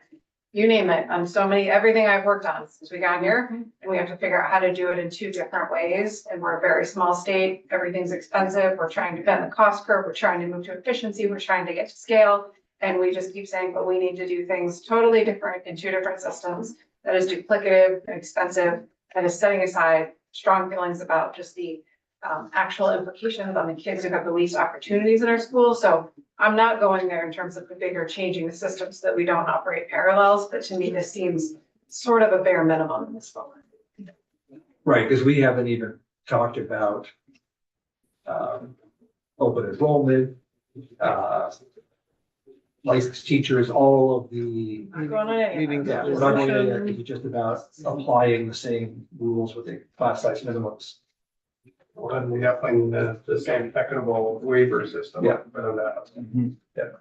D: you name it, on so many, everything I've worked on since we got here. And we have to figure out how to do it in two different ways. And we're a very small state. Everything's expensive. We're trying to bend the cost curve. We're trying to move to efficiency. We're trying to get to scale. And we just keep saying, but we need to do things totally different in two different systems. That is duplicative and expensive. That is setting aside strong feelings about just the actual implications on the kids who have the least opportunities in our school. So I'm not going there in terms of the bigger changing the system so that we don't operate parallels, but to me, this seems sort of a bare minimum in this moment.
B: Right, because we haven't even talked about open enrollment, licensed teachers, all of the.
D: Not going on any of that.
B: Yeah, we're not going to, it's just about applying the same rules with the class size minimums.
I: Well, and we definitely the same equitable waiver system.
B: Yeah.
I: For that.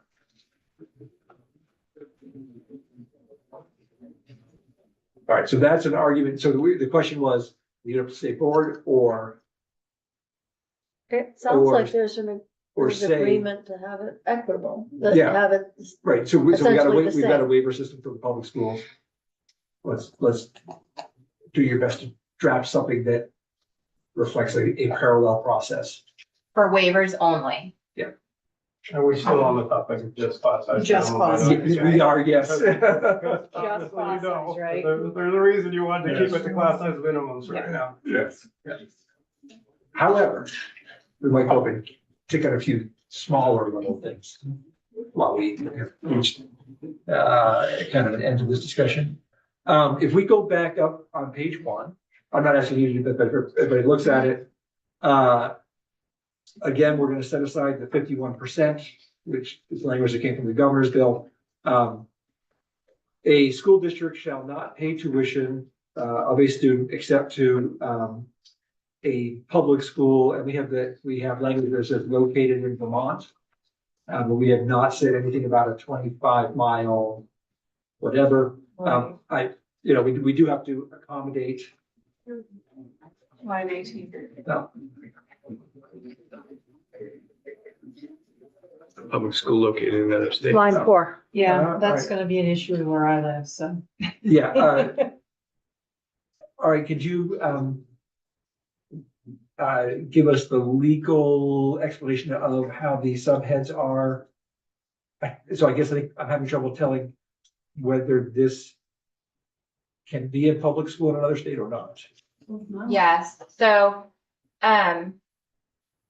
B: All right, so that's an argument. So the question was, you have to say board or
F: It sounds
B: Or-
F: like there's an
B: say,
F: agreement to have it equitable, that
B: Yeah.
F: have it,
B: right, so we got
F: Essentially the
B: we've got a
F: same.
B: waiver system for the public schools. Let's do your best to draft something that reflects a parallel process.
A: For waivers only.
I: Are we still on the topic of just class size?
H: Just class size,
B: We are, yes.
I: Just
H: class size, right?
I: There's a reason you want to keep it to class size minimums right now.
B: Yes. However, we might go and tick out a few smaller little things while we reach kind of an end of this discussion. If we go back up on page 1, I'm not asking you to, but everybody looks at it. Again, we're gonna set aside the 51%, which is language that came from the governor's bill. A school district shall not pay tuition of a student except to a public school, and we have language that says located in Vermont. But we have not said anything about a 25-mile whatever. We do have to accommodate.
D: Line 18.
E: Public school located in another state.
F: line 4.
H: Yeah, that's
B: right.
H: gonna be an issue where I live, so.
B: Yeah. All right, could you give us the legal explanation of how the subheads are? So I guess I'm having trouble telling whether this can be in public school in another state or not.
A: Yes, so,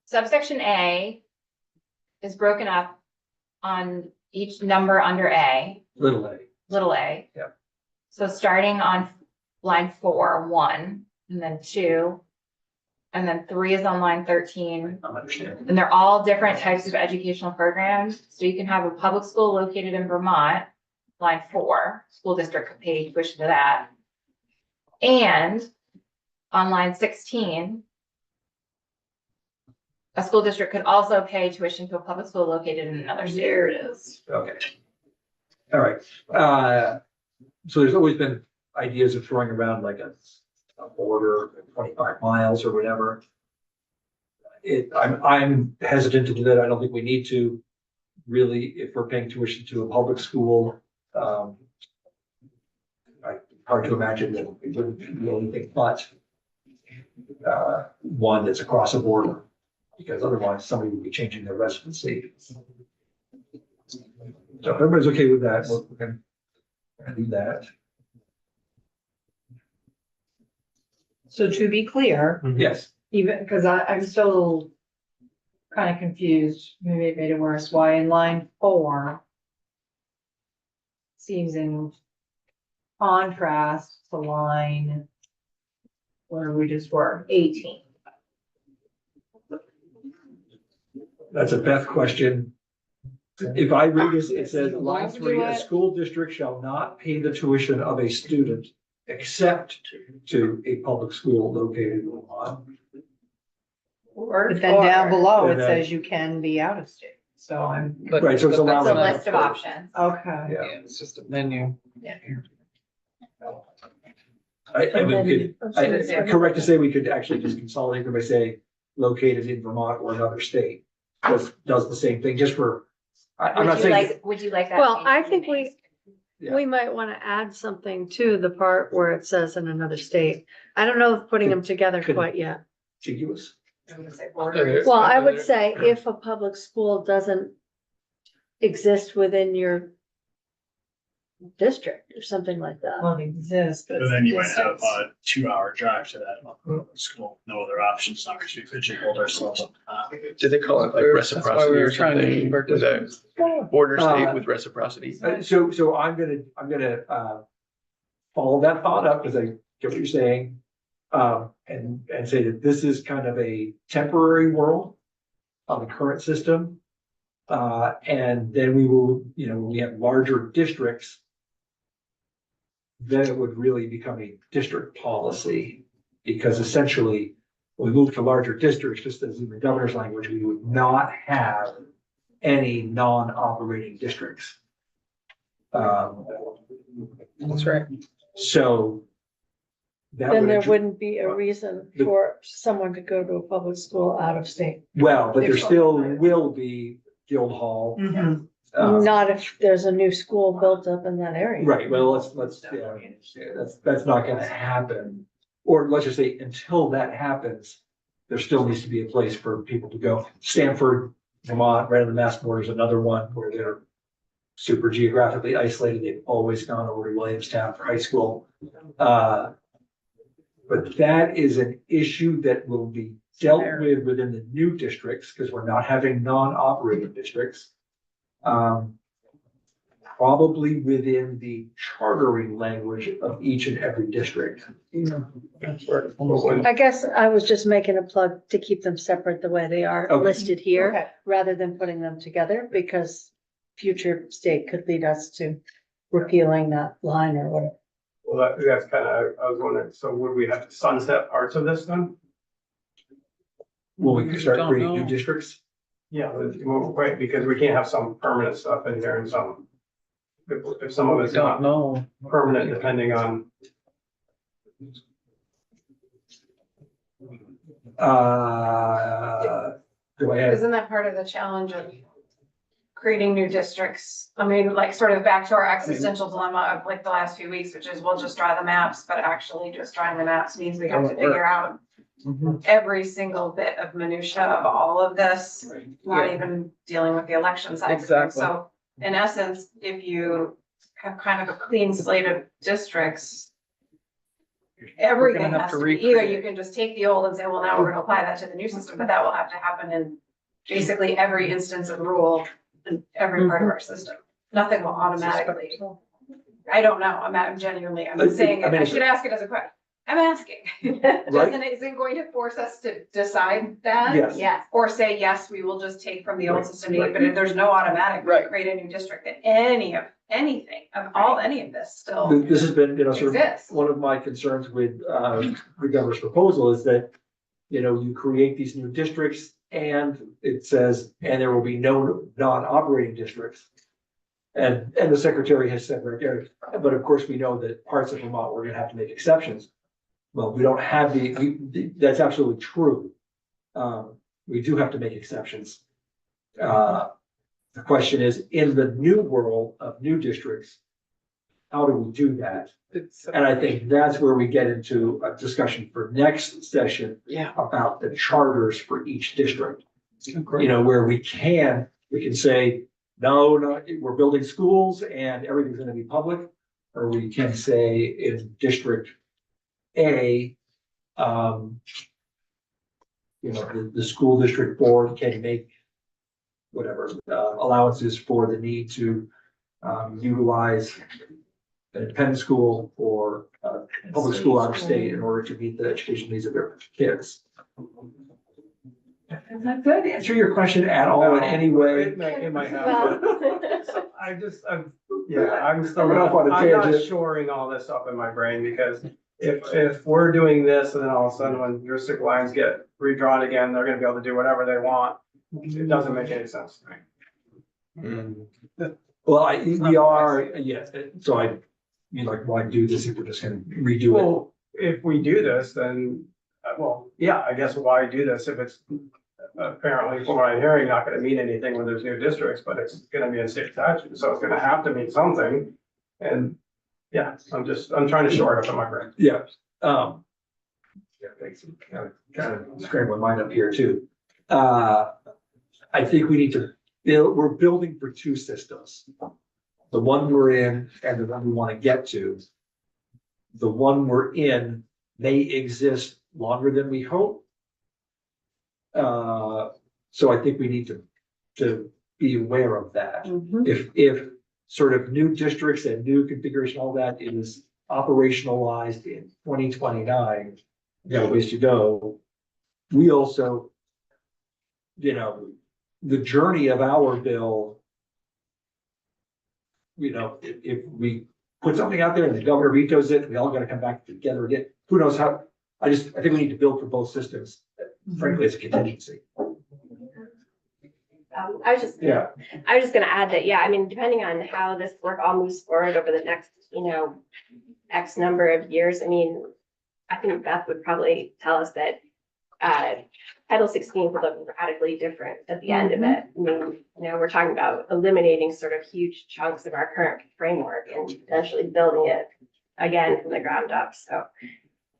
A: subsection A is broken up on each number under A,
B: Little a.
A: little a.
B: Yep.
A: So starting on line 4, 1, and then 2, and then 3 is on line 13.
B: I'm understanding.
A: And they're all different types of educational programs. So you can have a public school located in Vermont, line 4, school district could pay tuition to that. And on line 16, a school district could also pay tuition to a public school located in another state.
H: There it is.
B: Okay. All right. So there's always been ideas of throwing around like a border, 25 miles or whatever. I'm hesitant to do that. I don't think we need to really, if we're paying tuition to a public school. Hard to imagine that it wouldn't be anything but one that's across a border, because otherwise somebody would be changing their residency. So if everybody's okay with that, we can do that.
H: So to be clear,
B: Yes.
H: even, because I'm still kind of confused, maybe it made it worse, why in line 4 seems in contrast to line where we just were, 18.
B: That's a Beth question. If I read this, it says line 3, a school district shall not pay the tuition of a student except to a public school located in Vermont.
H: But then down below, it
B: And then-
H: says you can be out of state, so I'm,
B: Right, so it's
A: It's
B: allowed.
A: a list of options.
H: okay.
B: Yeah.
C: It's just a menu.
B: Correct to say we could actually just consolidate them by say located in Vermont or another state. Does the same thing just for, I'm not saying.
A: Would you like that?
F: Well,
A: changed
F: I
A: to
F: think
A: be
F: we-
A: made?
B: Yeah.
F: We might want to add something to the part where it says in another state. I don't know if putting them together
B: Could-
F: quite yet.
B: Contiguous.
D: I'm gonna say border.
F: Well, I would say if a public school doesn't exist within your district or something like that.
H: Well, it exists, but.
K: But then you might have
H: distance.
K: a 2-hour drive to that school, no other options, not because we pigeonholed ourselves up.
E: Did they call it like
C: That's why we
E: reciprocity
C: were
E: or
C: trying to
E: something?
C: work
E: Is
C: with-
E: that border state with reciprocity?
B: So I'm gonna follow that thought up because I get what you're saying. And say that this is kind of a temporary world on the current system. And then we will, when we have larger districts, then it would really become a district policy. Because essentially, when we move to larger districts, just as in the governor's language, we would not have any non-operating districts.
C: That's right.
B: So that
F: Then
B: would,
F: there
B: addr-
F: wouldn't be a reason
B: The-
F: for someone to go to a public school out of state.
B: well, but there
H: If-
B: still will be Guildhall.
H: Mhm.
F: Not if there's a new school built up in that area.
B: Right, well, that's not gonna happen. Or let's just say, until that happens, there still needs to be a place for people to go. Stanford, Vermont, right on the Mass border is another one where they're super geographically isolated. They've always gone over to Williamstown for high school. But that is an issue that will be dealt with within the new districts, because we're not having non-operating districts. Probably within the chartering language of each and every district.
F: I guess I was just making a plug to keep them separate the way they are
B: Okay.
F: listed here,
H: Okay.
F: rather than putting them together, because future state could lead us to repealing that line or whatever.
I: Well, that's kind of, I was wondering, so would we have to sunset parts of this then?
B: Will we start
C: Don't
B: creating new
C: know.
B: districts?
I: Yeah, well, right, because we can't have some permanent stuff in there and some, if some of it's
C: Don't
I: not
C: know.
I: permanent, depending on.
B: Go ahead.
D: Isn't that part of the challenge of creating new districts? I mean, like sort of back to our existential dilemma of like the last few weeks, which is we'll just draw the maps, but actually just drawing the maps means we have to figure out every single bit of minutia of all of this, not even dealing with the election side. of things.
C: Exactly.
D: So in essence, if you have kind of a clean slate of districts, everything
C: have
D: has
C: to
D: to be, either
C: recreate.
D: you can just take the old and say, well, now we're gonna apply that to the new system, but that will have to happen in basically every instance of rule in every part of our system. Nothing will automatically, I don't know, I'm genuinely, I'm saying,
B: I mean,
D: I should ask it as a question. I'm asking. Doesn't, isn't going to force us to decide that?
B: Yes.
G: Yes.
D: Or say, yes, we will just take from the old system, but if there's no automatic, we
C: Right.
D: create a new district, that any of any of this still
B: This has been, sort of
D: exists.
B: one of my concerns with, the governor's proposal is that, you create these new districts and it says, and there will be no non-operating districts. And the secretary has said right there, but of course we know that parts of Vermont, we're gonna have to make exceptions. Well, we don't have that's absolutely true. We do have to make exceptions. The question is, in the new world of new districts, how do we do that? And I think that's where we get into a discussion for next session
C: Yeah.
B: about the charters for each district. Where we can say, no, we're building schools and everything's gonna be public. Or we can say in District A, the school district board can make whatever, allowances for the need to, utilize an independent school or a public school out of state in order to meet the educational needs of their kids. Did that answer your question at all in any way?
I: It might have.
G: Well,
I: I'm still
B: We're off on a
I: I'm not
B: tangent.
I: shoring all this up in my brain, because if we're doing this and then all of a sudden when district lines get redrawn again, they're gonna be able to do whatever they want. It doesn't make any sense to me.
B: Well, we are, yes, so why do this if we're just gonna redo it?
I: Well, if we do this, then, I guess why do this if it's apparently, from what I'm hearing, not gonna mean anything when there's new districts, but it's gonna be in state statute, so it's gonna have to mean something. And, I'm trying to shore it up in my brain.
B: Yeah. Thanks. Kind of scrambling mine up here too. I think we need to we're building for two systems. The one we're in and the one we want to get to. The one we're in may exist longer than we hope. So I think we need to be aware of that. If sort of new districts and new configuration, all that is operationalized in 2029, ways to go. We also, the journey of our bill, if we put something out there and the governor vetoes it, we all gotta come back together again. Who knows how? I think we need to build for both systems, frankly, as a contingency.
G: I was just
B: Yeah.
G: gonna add that, I mean, depending on how this work all moves forward over the next, X number of years, I mean, I think Beth would probably tell us that, Title 16 would look radically different at the end of it. I mean, we're talking about eliminating sort of huge chunks of our current framework and potentially building it again from the ground up, so.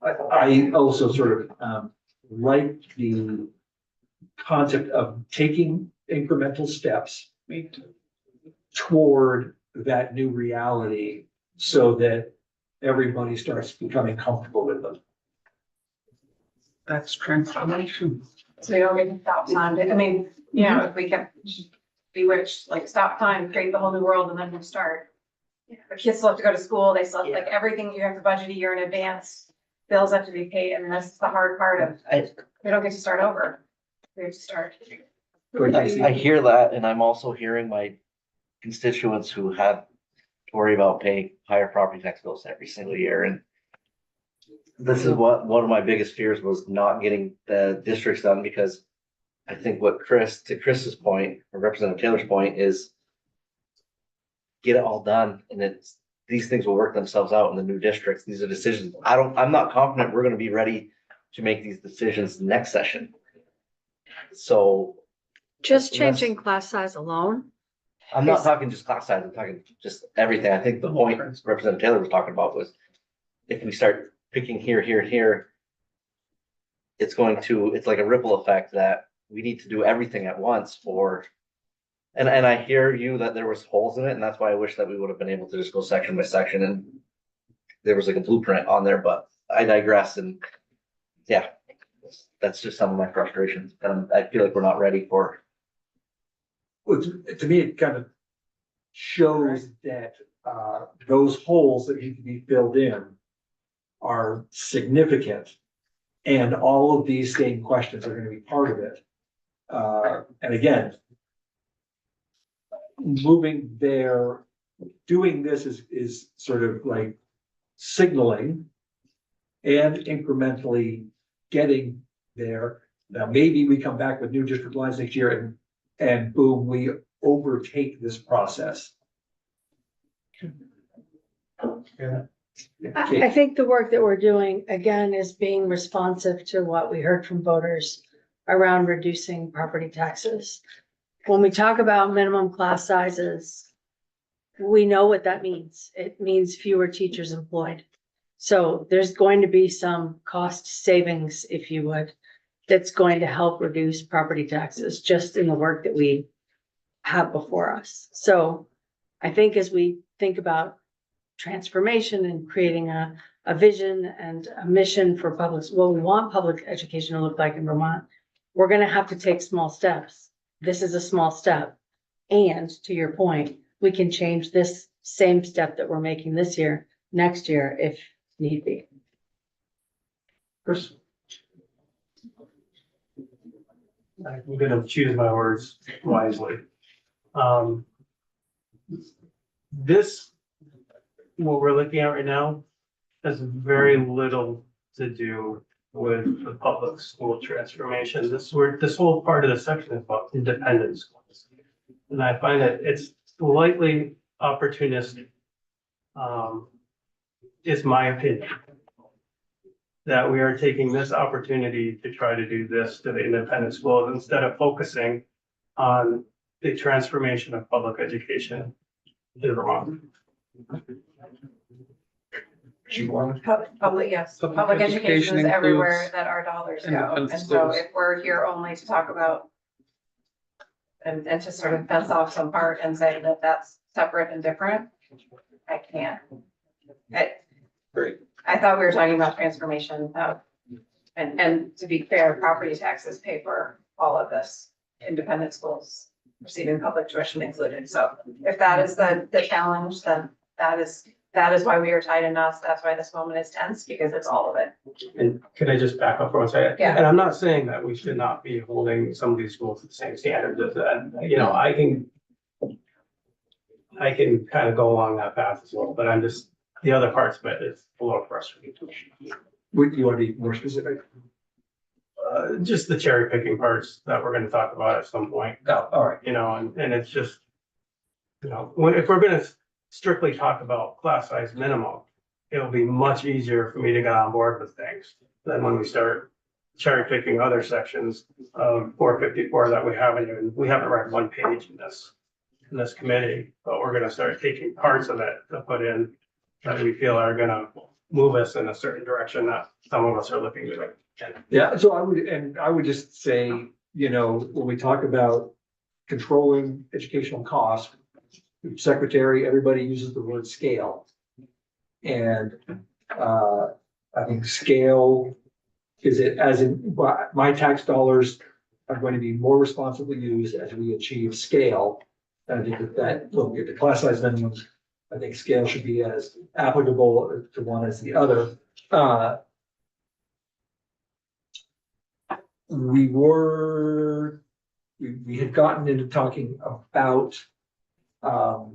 B: I also sort of like the concept of taking incremental steps toward that new reality so that everybody starts becoming comfortable with them.
C: That's transformation.
D: So you don't get to stop sign it. I mean, if we kept bewitched, like stop time, create the whole new world and then we start. The kids still have to go to school. They still, like everything, you have to budget a year in advance. Bills have to be paid, and that's the hard part of, we don't get to start over. We have to start.
L: I hear that, and I'm also hearing my constituents who have to worry about paying higher property tax bills every single year, and this is what, one of my biggest fears was not getting the districts done, because I think what to Chris's point, or Representative Taylor's point, is get it all done, and these things will work themselves out in the new districts. These are decisions. I'm not confident we're gonna be ready to make these decisions next session. So.
F: Just changing class size alone.
L: I'm not talking just class size, I'm talking just everything. I think the point Representative Taylor was talking about was if we start picking here, it's like a ripple effect that we need to do everything at once and I hear you that there was holes in it, and that's why I wish that we would have been able to just go section by section and there was like a blueprint on there, but I digress, and yeah, that's just some of my frustrations. And I feel like we're not ready for.
B: Well, to me, it kind of shows that those holes that need to be filled in are significant. And all of these same questions are gonna be part of it. And again, moving there, doing this is sort of like signaling and incrementally getting there. Now, maybe we come back with new district lines next year and boom, we overtake this process. Yeah.
F: I think the work that we're doing, again, is being responsive to what we heard from voters around reducing property taxes. When we talk about minimum class sizes, we know what that means. It means fewer teachers employed. So there's going to be some cost savings, if you would, that's going to help reduce property taxes just in the work that we have before us. So I think as we think about transformation and creating a vision and a mission for what we want public education to look like in Vermont, we're going to have to take small steps. This is a small step. And to your point, we can change this same step that we're making this year, next year, if need be.
B: Chris?
I: I'm gonna choose my words wisely. What we're looking at right now has very little to do with the public school transformation. This whole part of the section is about independent schools. And I find that it's slightly opportunistic, is my opinion, that we are taking this opportunity to try to do this to the independent schools instead of focusing on the transformation of public education in Vermont.
D: Public, yes, public education is everywhere that our dollars go, and so if we're here only to talk about and to sort of fence off some part and say that that's separate and different, I can't.
B: Great.
D: I thought we were talking about transformation of, and to be fair, property taxes pay for all of this, independent schools receiving public tuition included, so if that is the challenge, then that is why we are tied in knots. That's why this moment is tense, because it's all of it.
I: And can I just back up for one second?
D: Yeah.
I: And I'm not saying that we should not be holding some of these schools to the same standards as that. I can kind of go along that path as well, but I'm just, the other parts of it is a little frustrating to me.
B: Would you want to be more specific?
I: Just the cherry picking parts that we're gonna talk about at some point.
B: Oh, all right.
I: And it's just, if we're gonna strictly talk about class size minimum, it'll be much easier for me to get on board with things than when we start cherry picking other sections of 454 that we haven't read one page in this committee, but we're gonna start taking parts of it to put in that we feel are gonna move us in a certain direction that some of us are looking to.
B: Yeah, so I would just say, you know, when we talk about controlling educational costs, secretary, everybody uses the word scale. And, I think scale is it as in, my tax dollars are going to be more responsibly used as we achieve scale. And I think that when we get to class size minimums, I think scale should be as applicable to one as the other. We had gotten into talking about, how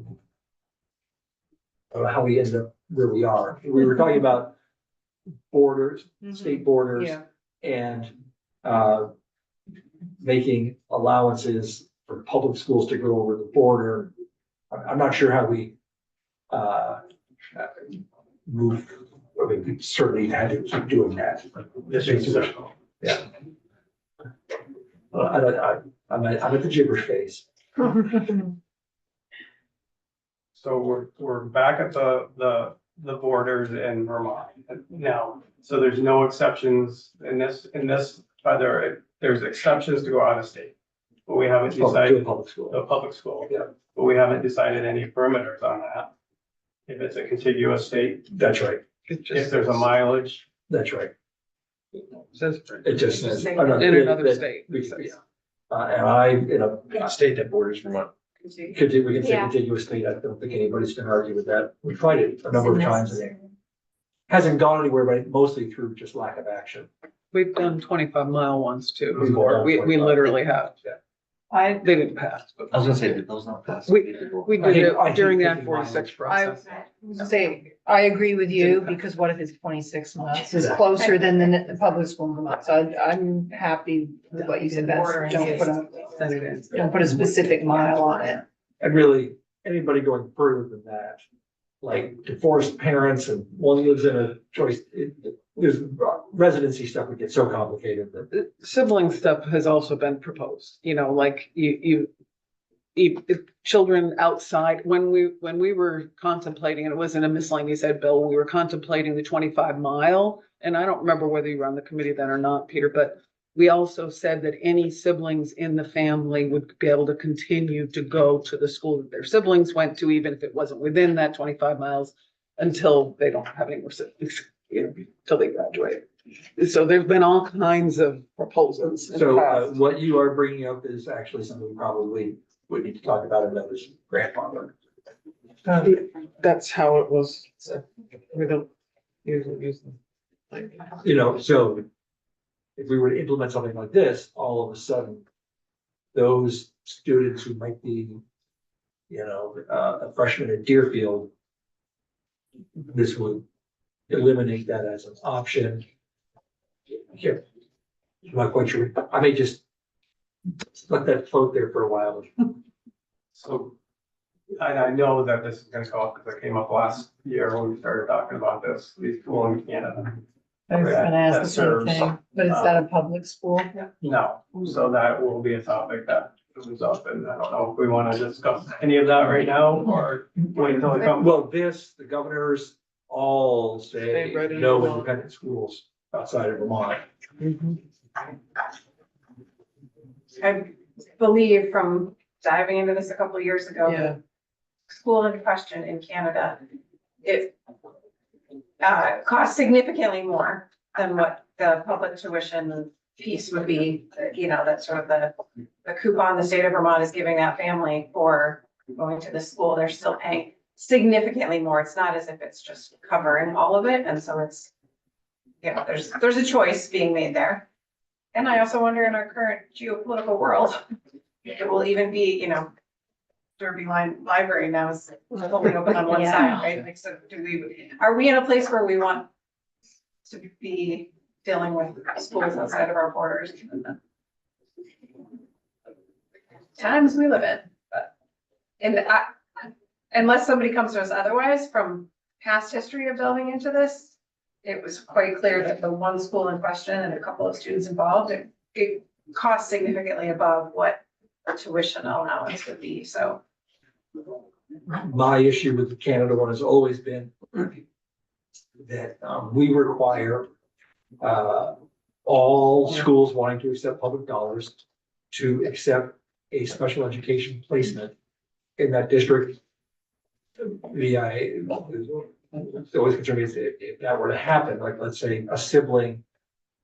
B: we ended up where we are. We were talking about borders, state borders,
H: Yeah.
B: and, making allowances for public schools to go over the border. I'm not sure how we, move, I mean, we certainly had to keep doing that. Yeah. Well, I'm at the gibberish phase.
I: So we're back at the borders in Vermont now. So there's no exceptions in this, there's exceptions to go out of state. But we haven't
B: To a
I: decided,
B: public school.
I: the public school.
B: Yeah.
I: But we haven't decided any perimeters on that. If it's a contiguous state,
B: That's right.
I: if there's a mileage.
B: That's right.
C: Says
B: It just says.
C: in another state.
B: Yeah. And I, in a
E: State that borders Vermont.
B: we can say
A: Yeah.
B: contiguous state. I don't think anybody's gonna argue with that. We tried it a number of times. And it hasn't gone anywhere, but mostly through just lack of action.
C: We've done 25-mile ones too
B: We've
C: before.
B: done
C: We
B: 25.
C: literally have.
H: I,
C: They didn't pass, but
L: I was gonna say, did those not pass?
C: we
B: I
C: did
B: hate- I
C: it
B: hate
C: during the
B: taking
C: Act 46
B: mileage.
C: process.
H: say, I agree with you, because what if it's 26 months? It's closer than the public school month. So I'm happy with what you said. That's, don't put a specific mile on it.
B: And really, anybody going further than that, like divorced parents and one lives in a choice, there's residency stuff would get so complicated that.
C: Sibling stuff has also been proposed, you know, like children outside, when we were contemplating, and it wasn't a miscellaneous ed bill, we were contemplating the 25-mile. And I don't remember whether you were on the committee then or not, Peter, but we also said that any siblings in the family would be able to continue to go to the school that their siblings went to, even if it wasn't within that 25 miles, until they don't have any more siblings, you know, until they graduate. So there've been all kinds of proposals. in the
B: So
C: past.
B: what you are bringing up is actually something we probably would need to talk about, and that was grandfather.
C: That's how it was. We don't usually use them.
B: You know, so if we were to implement something like this, all of a sudden, those students who might be, you know, a freshman at Deerfield, this would eliminate that as an option. Here, I'm not quite sure. I may just let that float there for a while.
I: So, and I know that this is gonna come up because it came up last year when we started talking about this, the school in Canada.
H: I was gonna ask the same
I: That serves,
H: thing, but is that a public school?
I: No, so that will be a topic that comes up, and I don't know if we wanna discuss any of that right now, or wait until it comes.
B: Well, the governors all say
C: Stay right in
B: no
C: Vermont.
B: independent schools outside of Vermont.
D: I believe from diving into this a couple of years ago.
C: Yeah.
D: School in question in Canada, it costs significantly more than what the public tuition piece would be. You know, that's sort of the coupon the state of Vermont is giving that family for going to the school. They're still paying significantly more. It's not as if it's just covering all of it. And so it's, you know, there's a choice being made there. And I also wonder in our current geopolitical world, it will even be, you know, Derby Line Library now is only open on one
A: Yeah.
D: side, right? Like, so are we in a place where we want to be dealing with schools outside of our borders? Times we live in, but, unless somebody comes to us otherwise from past history of delving into this, it was quite clear that the one school in question and a couple of students involved, it cost significantly above what a tuition allowance would be, so.
B: My issue with the Canada one has always been that we require all schools wanting to accept public dollars to accept a special education placement in that district. It's always concerned me is if that were to happen, like, let's say a sibling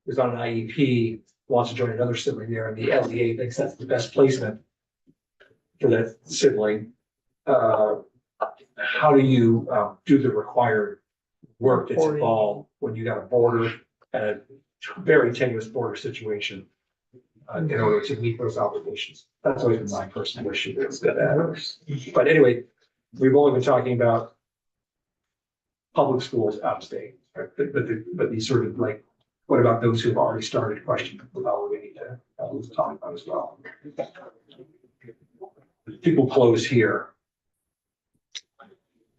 B: who's on an IEP wants to join another sibling there, and the LEA thinks that's the best placement for that sibling. How do you do the required work that's involved when you got a border and a very tenuous border situation in order to meet those obligations? That's always been my personal issue with that. But anyway, we've only been talking about public schools out of state, right? But these sort of like, what about those who've already started questioning about what we need to talk about as well? People close here.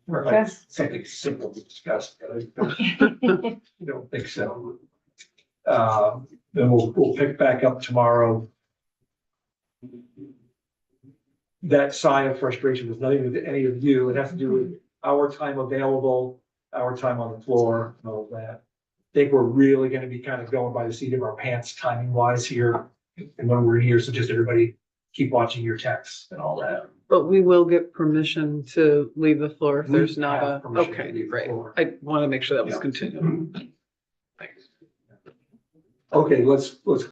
B: Like something simple to discuss, but I don't think so. Then we'll pick back up tomorrow. That sigh of frustration was nothing with any of you. It has to do with our time available, our time on the floor, and all of that. I think we're really gonna be kind of going by the seat of our pants timing wise here. And when we're here, so just everybody keep watching your texts and all that.
C: But we will get permission to leave the floor if
B: We
C: there's not
B: have
C: a,
B: permission to
C: okay,
B: leave the
C: great.
B: floor.
C: I want to make sure that was continued.
B: Okay, let's